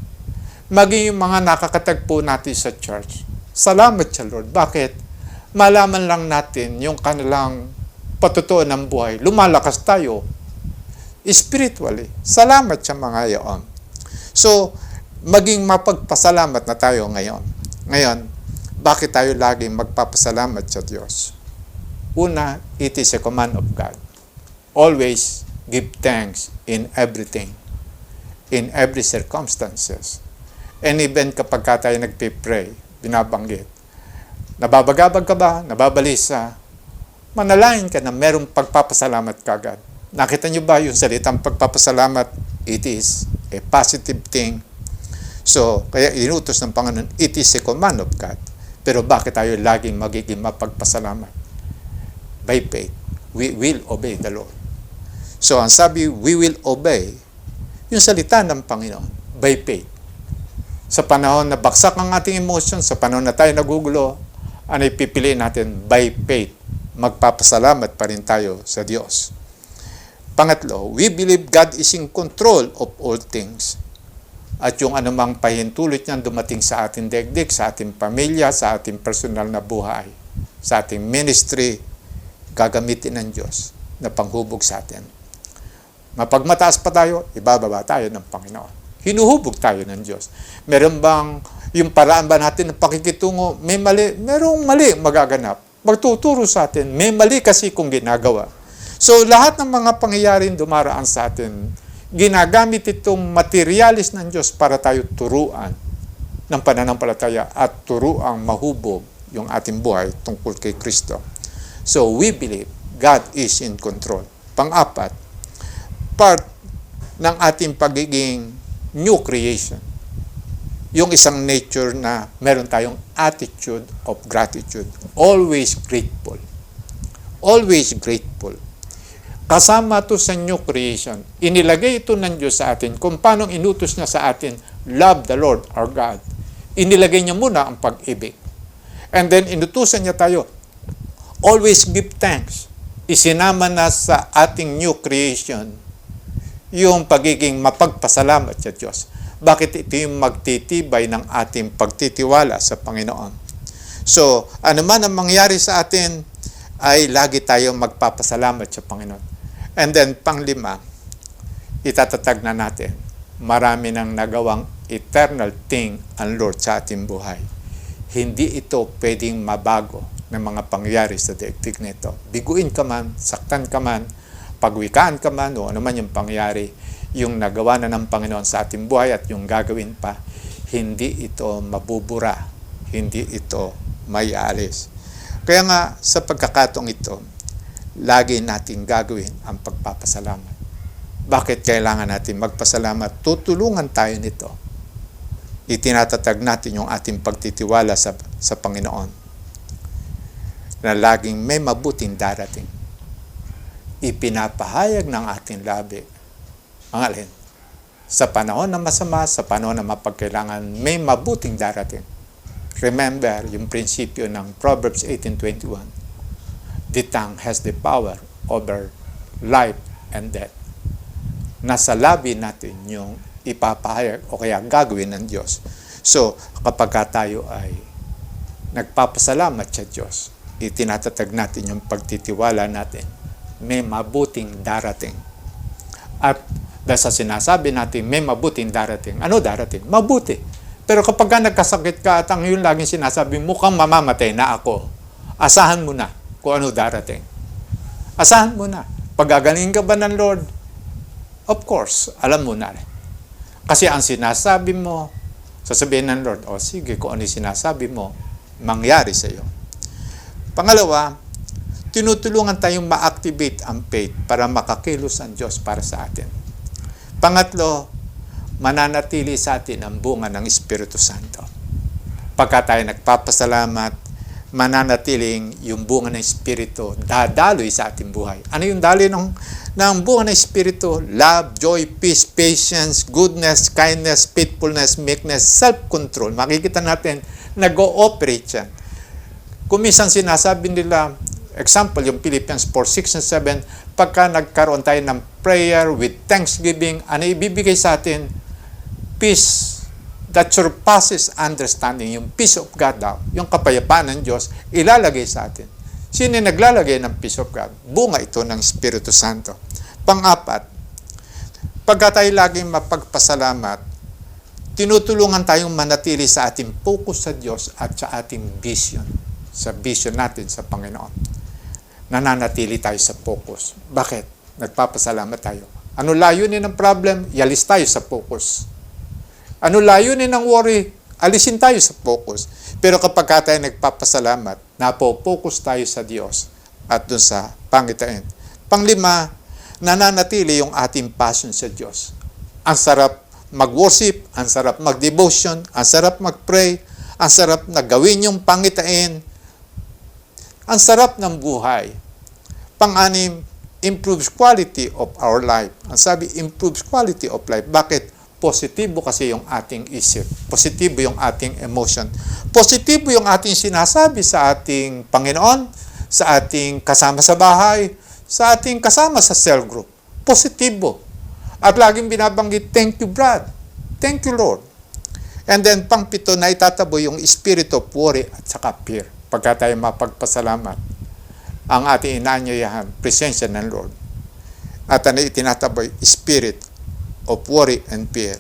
Maging yung mga nakakatagpo natin sa church. Salamat sa Lord. Bakit? Malaman lang natin yung kanilang patutuo ng buhay. Lumalakas tayo spiritually. Salamat sa mga iyon. So, maging mapagpasalamat na tayo ngayon. Ngayon, bakit tayo laging magpapasalamat sa Diyos? Una, it is a command of God. Always give thanks in everything, in every circumstances. And even kapag tayo nagpipray, binabanggit, nababagabag ka ba? Nababalisa? Manalangin ka na merong pagpapasalamat kagad. Nakita niyo ba yung salitang pagpapasalamat? It is a positive thing. So, kaya inutos ng Panginoon, it is a command of God. Pero bakit tayo laging magiging mapagpasalamat? By faith, we will obey the Lord. So, ang sabi, we will obey yung salita ng Panginoon by faith. Sa panahon na baksak ang ating emotion, sa panahon na tayo nagugulo, ano ipipiliin natin? By faith. Magpapasalamat pa rin tayo sa Diyos. Pangatlo, we believe God is in control of all things. At yung anumang pahintulot niyan dumating sa ating daigdig, sa ating pamilya, sa ating personal na buhay, sa ating ministry, gagamitin ng Diyos na panghubog sa atin. Mapagmataas pa tayo, ibababa tayo ng Panginoon. Hinuhubog tayo ng Diyos. Meron bang yung paraan ba natin ng pakikitungo? May mali, merong mali magaganap. Magtuturo sa atin, may mali kasi kung ginagawa. So, lahat ng mga pangyayaring dumaraan sa atin, ginagamit itong materialis ng Diyos para tayo turuan ng pananampalataya at turuang mahubog yung ating buhay tungkol kay Kristo. So, we believe God is in control. Pang-apat, part ng ating pagiging new creation. Yung isang nature na meron tayong attitude of gratitude. Always grateful. Always grateful. Kasama to sa new creation. Inilagay ito ng Diyos sa atin kung paano inutos niya sa atin, love the Lord our God. Inilagay niya muna ang pag-ibig. And then inutusan niya tayo, always give thanks. Isinama na sa ating new creation yung pagiging mapagpasalamat sa Diyos. Bakit ito yung magtitibay ng ating pagtitiwala sa Panginoon? So, ano man ang mangyari sa atin, ay lagi tayong magpapasalamat sa Panginoon. And then, panglima, itatatag na natin, marami nang nagawang eternal thing ang Lord sa ating buhay. Hindi ito pwedeng mabago ng mga pangyayari sa daigdig nito. Biguin ka man, saktan ka man, pagwikaan ka man, o ano man yung pangyayari, yung nagawa na ng Panginoon sa ating buhay at yung gagawin pa, hindi ito mabubura, hindi ito maialis. Kaya nga, sa pagkakataong ito, lagi natin gagawin ang pagpapasalamat. Bakit kailangan natin magpasalamat? Tutulungan tayo nito. Itinatatag natin yung ating pagtitiwala sa Panginoon na laging may mabuting darating. Ipinapahayag ng ating labi ang alin. Sa panahon na masama, sa panahon na mapagkailangan, may mabuting darating. Remember yung prinsipyo ng Proverbs 18:21. The tongue has the power over life and death. Nasa labi natin yung ipapahayag o kaya gagawin ng Diyos. So, kapag tayo ay nagpapasalamat sa Diyos, itinatatag natin yung pagtitiwala natin. May mabuting darating. At dahil sa sinasabi natin, may mabuting darating. Ano darating? Mabuti. Pero kapag ka nagkasakit ka at ang yun laging sinasabi, mukhang mamamatay na ako, asahan mo na kung ano darating. Asahan mo na. Pag-gagalingin ka ba ng Lord? Of course, alam mo na. Kasi ang sinasabi mo, sasabihin ng Lord, o sige, kung ano yung sinasabi mo, mangyari sa iyo. Pangalawa, tinutulungan tayong ma-activate ang faith para makakilos ang Diyos para sa atin. Pangatlo, mananatili sa atin ang bunga ng Espiritu Santo. Pagka tayo nagpapasalamat, mananatiling yung bunga ng Espiritu dadaloy sa ating buhay. Ano yung daloy ng bunga ng Espiritu? Love, joy, peace, patience, goodness, kindness, faithfulness, meekness, self-control. Makikita natin, nag-ooperate yan. Kung minsan sinasabi nila, example, yung Philippians 4, 6, and 7, pagka nagkaroon tayo ng prayer with thanksgiving, ano ibibigay sa atin? Peace that surpasses understanding. Yung peace of God daw, yung kapayapaan ng Diyos, ilalagay sa atin. Sino yung naglalagay ng peace of God? Bunga ito ng Espiritu Santo. Pang-apat, pagka tayo laging mapagpasalamat, tinutulungan tayong manatili sa ating focus sa Diyos at sa ating vision. Sa vision natin sa Panginoon. Nananatili tayo sa focus. Bakit? Nagpapasalamat tayo. Ano layunin ng problem? Yalis tayo sa focus. Ano layunin ng worry? Alisin tayo sa focus. Pero kapag tayo nagpapasalamat, napo-focus tayo sa Diyos at dun sa pangitain. Panglima, nananatili yung ating passion sa Diyos. Ang sarap mag-worship, ang sarap mag-devotion, ang sarap mag-pray, ang sarap na gawin yung pangitain. Ang sarap ng buhay. Pang-anim, improves quality of our life. Ang sabi, improves quality of life. Bakit? Positibo kasi yung ating isip. Positibo yung ating emotion. Positibo yung ating sinasabi sa ating Panginoon, sa ating kasama sa bahay, sa ating kasama sa cell group. Positibo. At laging binabanggit, thank you, Brad. Thank you, Lord. And then, pang-pito na itatabo yung spirit of worry at saka fear. Pagka tayo mapagpasalamat, ang ating inaanyayahan, presensya ng Lord. At ano itinataboy? Spirit of worry and fear.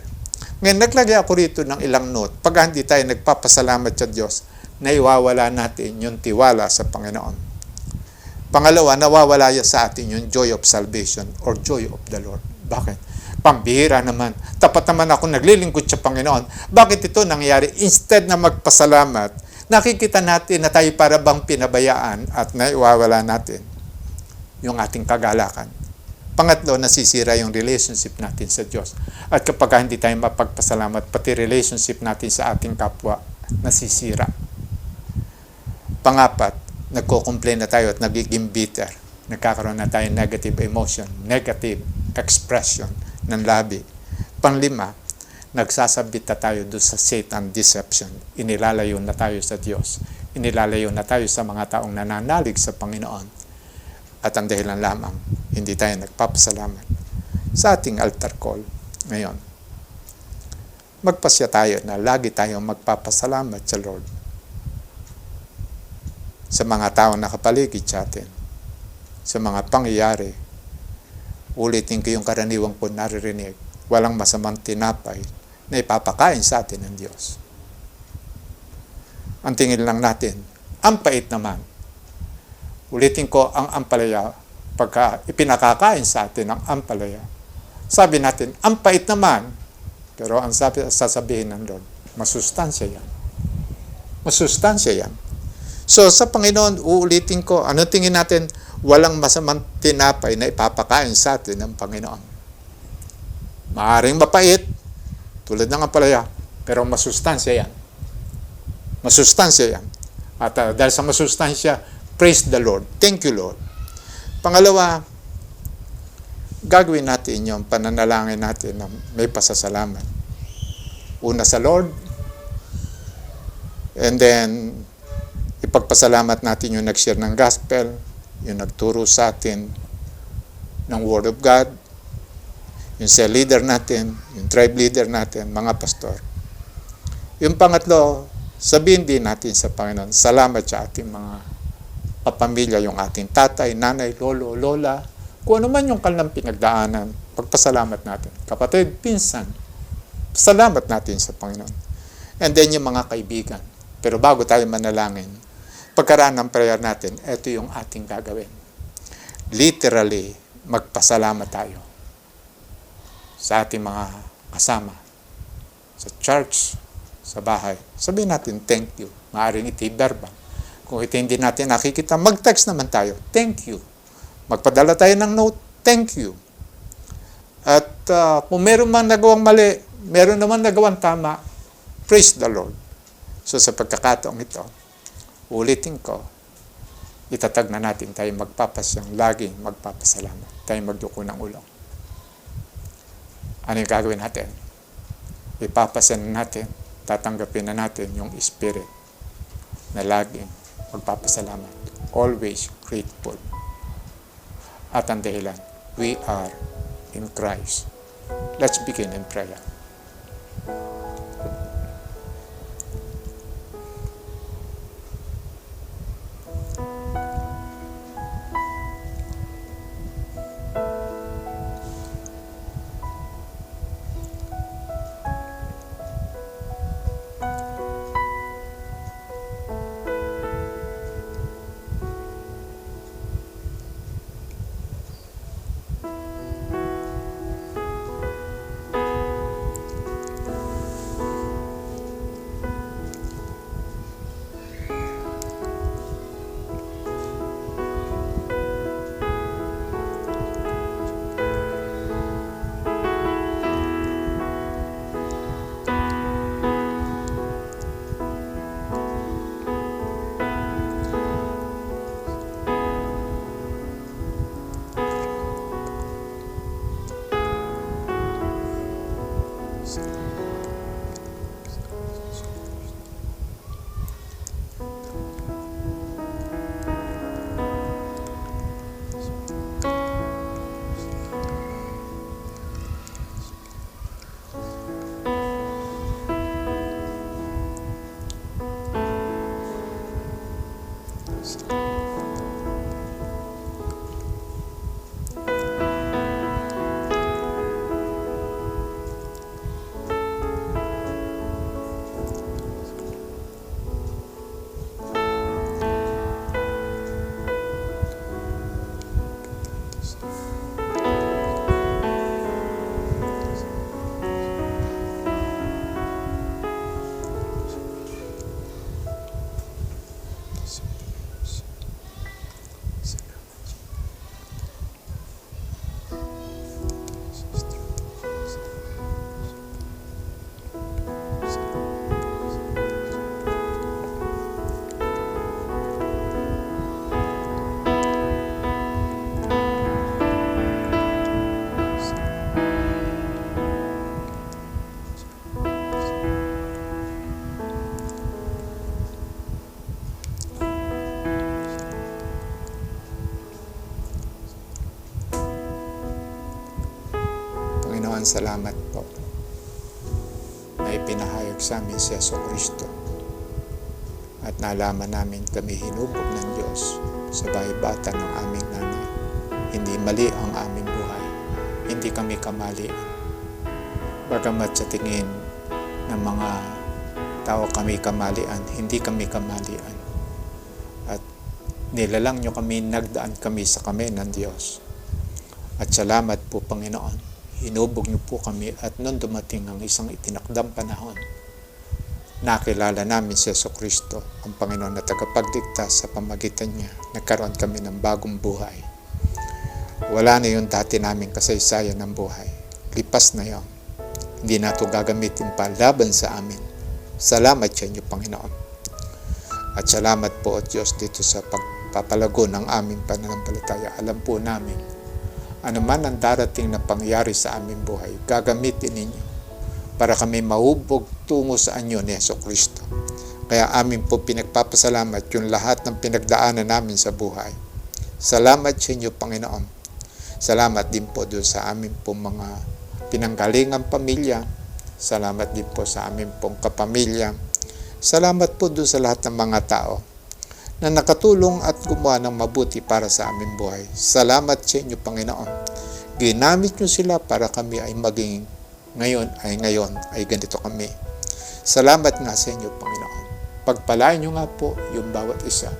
Ngayon, naglagay ako rito ng ilang note. Pag hindi tayo nagpapasalamat sa Diyos, naiwawala natin yung tiwala sa Panginoon. Pangalawa, nawawala sa atin yung joy of salvation or joy of the Lord. Bakit? Pambihira naman. Tapat naman ako naglilingkod sa Panginoon. Bakit ito nangyari? Instead na magpasalamat, nakikita natin na tayo para bang pinabayaan at naiwawala natin yung ating kagalakan. Pangatlo, nasisira yung relationship natin sa Diyos. At kapag hindi tayo mapagpasalamat, pati relationship natin sa ating kapwa, nasisira. Pangapat, nagko-complain na tayo at nagiging bitter. Nagkakaroon na tayo negative emotion, negative expression ng labi. Panglima, nagsasabit na tayo doon sa Satan deception. Inilalayo na tayo sa Diyos. Inilalayo na tayo sa mga taong nananalig sa Panginoon. At ang dahilan lamang, hindi tayo nagpapasalamat sa ating altar call ngayon. Magpasya tayo na lagi tayong magpapasalamat sa Lord sa mga taong nakapaligid sa atin, sa mga pangyayari. Ulitin ko yung karaniwang po naririnig, walang masamang tinapay na ipapakain sa atin ng Diyos. Ang tingin lang natin, ang pait naman. Ulitin ko, ang ampalaya, pagka ipinakakain sa atin ang ampalaya, sabi natin, ang pait naman, pero ang sasabihin ng Lord, masustansya yan. Masustansya yan. So, sa Panginoon, uulitin ko, ano tingin natin, walang masamang tinapay na ipapakain sa atin ng Panginoon. Maaring mapait, tulad ng ampalaya, pero masustansya yan. Masustansya yan. At dahil sa masustansya, praise the Lord. Thank you, Lord. Pangalawa, gagawin natin yung pananalangin natin na may pasasalamat. Una sa Lord, and then, ipagpasalamat natin yung nag-share ng gospel, yung nagturo sa atin ng Word of God, yung cell leader natin, yung tribe leader natin, mga pastor. Yung pangatlo, sabihin din natin sa Panginoon, salamat sa ating mga kapamilya, yung ating tatay, nanay, lolo, lola, kung ano man yung kanilang pinagdaanan, pagpasalamat natin. Kapatid, pinsan, salamat natin sa Panginoon. And then yung mga kaibigan. Pero bago tayo manalangin, pagkaraan ng prayer natin, ito yung ating gagawin. Literally, magpasalamat tayo sa ating mga kasama, sa church, sa bahay. Sabihin natin, thank you. Maaaring iti verbal. Kung ito hindi natin nakikita, mag-text naman tayo, thank you. Magpadala tayo ng note, thank you. At kung meron man nagawang mali, meron naman nagawang tama, praise the Lord. So sa pagkakataong ito, ulitin ko, itatag na natin tayo magpapasyang, laging magpapasalamat. Tayo magduko ng ulo. Ano yung gagawin natin? Ipapasyan natin, tatanggapin na natin yung spirit na laging magpapasalamat. Always grateful. At ang dahilan, we are in Christ. Let's begin in prayer. Panginoon, salamat po na ipinahayag sa amin si Jesucristo at nalaman namin kami hinubog ng Diyos sa bahay-bata ng aming nanay. Hindi mali ang aming buhay. Hindi kami kamalian. Bagamat sa tingin ng mga tao kami kamalian, hindi kami kamalian. At nilalang nyo kami, nagdaan kami sa kami ng Diyos. At salamat po, Panginoon. Hinubog niyo po kami at nung dumating ang isang itinakdang panahon, nakilala namin si Jesucristo, ang Panginoon na tagapagligtas. Sa pamagitan niya, nagkaroon kami ng bagong buhay. Wala na yung dati naming kasaysayan ng buhay. Lipas na yon. Hindi na ito gagamitin pa laban sa amin. Salamat sa inyo, Panginoon. At salamat po, Diyos, dito sa pagpapalago ng aming pananampalataya. Alam po namin, ano man ang darating na pangyari sa aming buhay, gagamitin ninyo para kami mahubog tungo sa anyo ni Jesucristo. Kaya amin po pinagpapasalamat yung lahat ng pinagdaanan namin sa buhay. Salamat sa inyo, Panginoon. Salamat din po doon sa amin pong mga pinanggalingang pamilya. Salamat din po sa amin pong kapamilya. Salamat po doon sa lahat ng mga tao na nakatulong at gumawa ng mabuti para sa aming buhay. Salamat sa inyo, Panginoon. Ginamit nyo sila para kami ay maging ngayon ay ganito kami. Salamat nga sa inyo, Panginoon. Pagpalain nyo nga po yung bawat isa.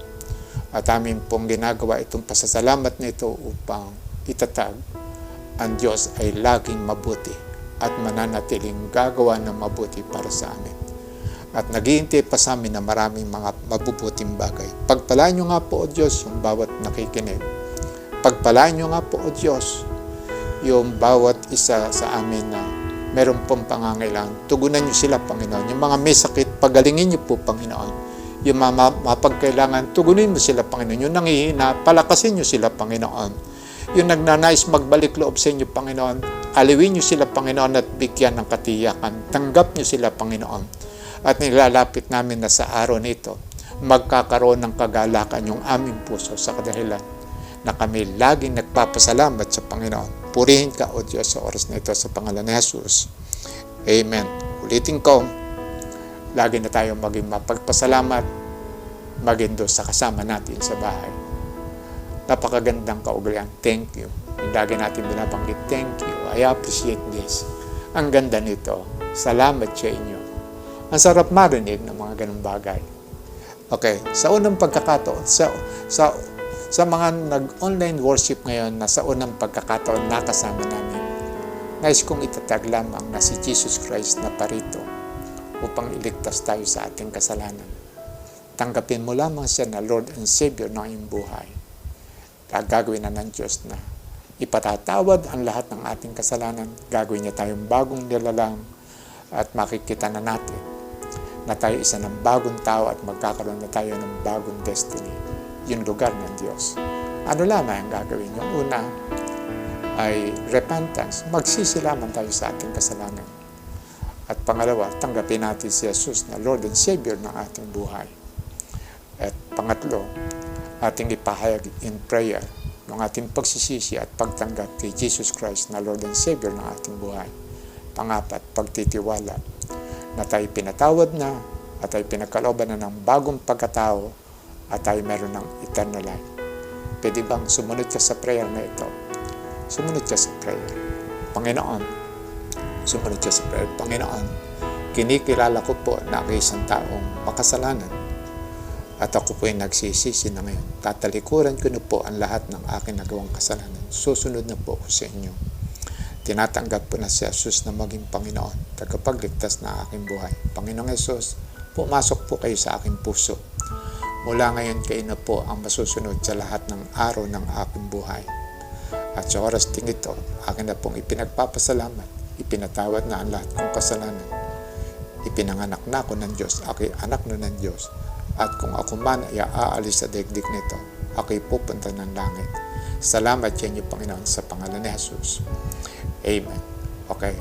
At amin pong ginagawa itong pasasalamat na ito upang itatag ang Diyos ay laging mabuti at mananatiling gagawa ng mabuti para sa amin. At naghihintay pa sa amin na maraming mga mabubuting bagay. Pagpalain nyo nga po, O Diyos, yung bawat nakikinig. Pagpalain nyo nga po, O Diyos, yung bawat isa sa amin na meron pong pangangailangan. Tugunan nyo sila, Panginoon. Yung mga may sakit, pagalingin nyo po, Panginoon. Yung mga mapagkailangan, tugunin mo sila, Panginoon. Yung nangihina, palakasin nyo sila, Panginoon. Yung nagnanais magbalik loob sa inyo, Panginoon, aliwin nyo sila, Panginoon, at bigyan ng katiyakan. Tanggap nyo sila, Panginoon. At nilalapit namin na sa araw nito, magkakaroon ng kagalakan yung aming puso sa kadahilan na kami laging nagpapasalamat sa Panginoon. Purihin ka, O Diyos, sa oras na ito sa pangalan ni Jesus. Amen. Ulitin ko, lagi na tayong maging mapagpasalamat, maging doon sa kasama natin sa bahay. Napakagandang kaugalian. Thank you. Yung lagi natin binabanggit, thank you. I appreciate this. Ang ganda nito. Salamat sa inyo. Ang sarap marinig ng mga ganung bagay. Okay, sa unang pagkakataon, sa mga nag-online worship ngayon na sa unang pagkakataon nakasama namin, nais kong itatag lamang na si Jesus Christ na parito upang iligtas tayo sa ating kasalanan. Tanggapin mo lamang siya na Lord and Savior ng iyong buhay. Gagawin na ng Diyos na ipatatawad ang lahat ng ating kasalanan. Gagawin niya tayong bagong nilalang at makikita na natin na tayo isa ng bagong tao at magkakaroon na tayo ng bagong destiny. Yung lugar ng Diyos. Ano lamang ang gagawin? Yung una ay repentance. Magsisi lamang tayo sa ating kasalanan. At pangalawa, tanggapin natin si Jesus na Lord and Savior ng ating buhay. At pangatlo, ating ipahayag in prayer ng ating pagsisisi at pagtanggap kay Jesus Christ na Lord and Savior ng ating buhay. Pangapat, pagtitiwala na tayo pinatawad na at tayo pinagkalooban na ng bagong pagkatao at tayo meron ng eternal life. Pwede bang sumunod ka sa prayer na ito? Sumunod ka sa prayer. Panginoon, sumunod ka sa prayer. Panginoon, kinikilala ko po na ako isang taong makasalanan at ako po ay nagsisisi na ngayon. Tatalikuran ko na po ang lahat ng aking nagawang kasalanan. Susunod na po ako sa inyo. Tinatanggap po na si Jesus na maging Panginoon, tagapagligtas na aking buhay. Panginoong Jesus, pumasok po kayo sa aking puso. Mula ngayon kayo na po ang masusunod sa lahat ng araw ng aking buhay. At sa oras ting ito, akin na pong ipinagpapasalamat, ipinatawad na ang lahat kong kasalanan. Ipinanganak na ako ng Diyos, ako'y anak na ng Diyos. At kung ako man ay aalis sa daigdig nito, ako'y pupunta ng langit. Salamat sa inyo, Panginoon, sa pangalan ni Jesus. Amen. Okay.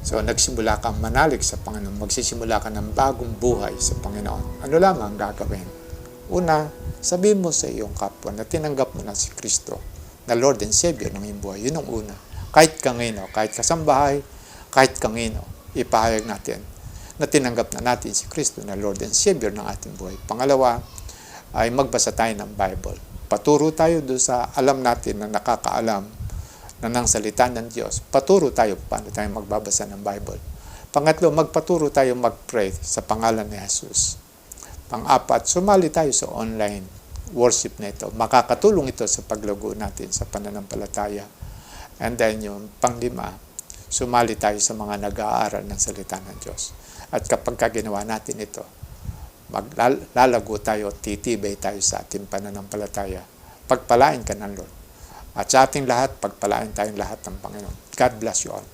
So, nagsimula kang manalig sa Panginoon. Magsisimula ka ng bagong buhay sa Panginoon. Ano lamang ang gagawin? Una, sabihin mo sa iyong kapwa na tinanggap mo na si Kristo na Lord and Savior ng iyong buhay. Yun ang una. Kahit kangino, kahit kasambahay, kahit kangino, ipahayag natin na tinanggap na natin si Kristo na Lord and Savior ng ating buhay. Pangalawa, ay magbasa tayo ng Bible. Paturo tayo doon sa alam natin na nakakaalam na ng salita ng Diyos. Paturo tayo paano tayo magbabasa ng Bible. Pangatlo, magpaturo tayo mag-pray sa pangalan ni Jesus. Pang-apat, sumali tayo sa online worship na ito. Makakatulong ito sa paglago natin sa pananampalataya. And then yung pang-lima, sumali tayo sa mga nag-aaral ng salita ng Diyos. At kapag ginawa natin ito, maglalago tayo, titibay tayo sa ating pananampalataya. Pagpalain ka ng Lord. At sa ating lahat, pagpalain tayong lahat ng Panginoon. God bless you all.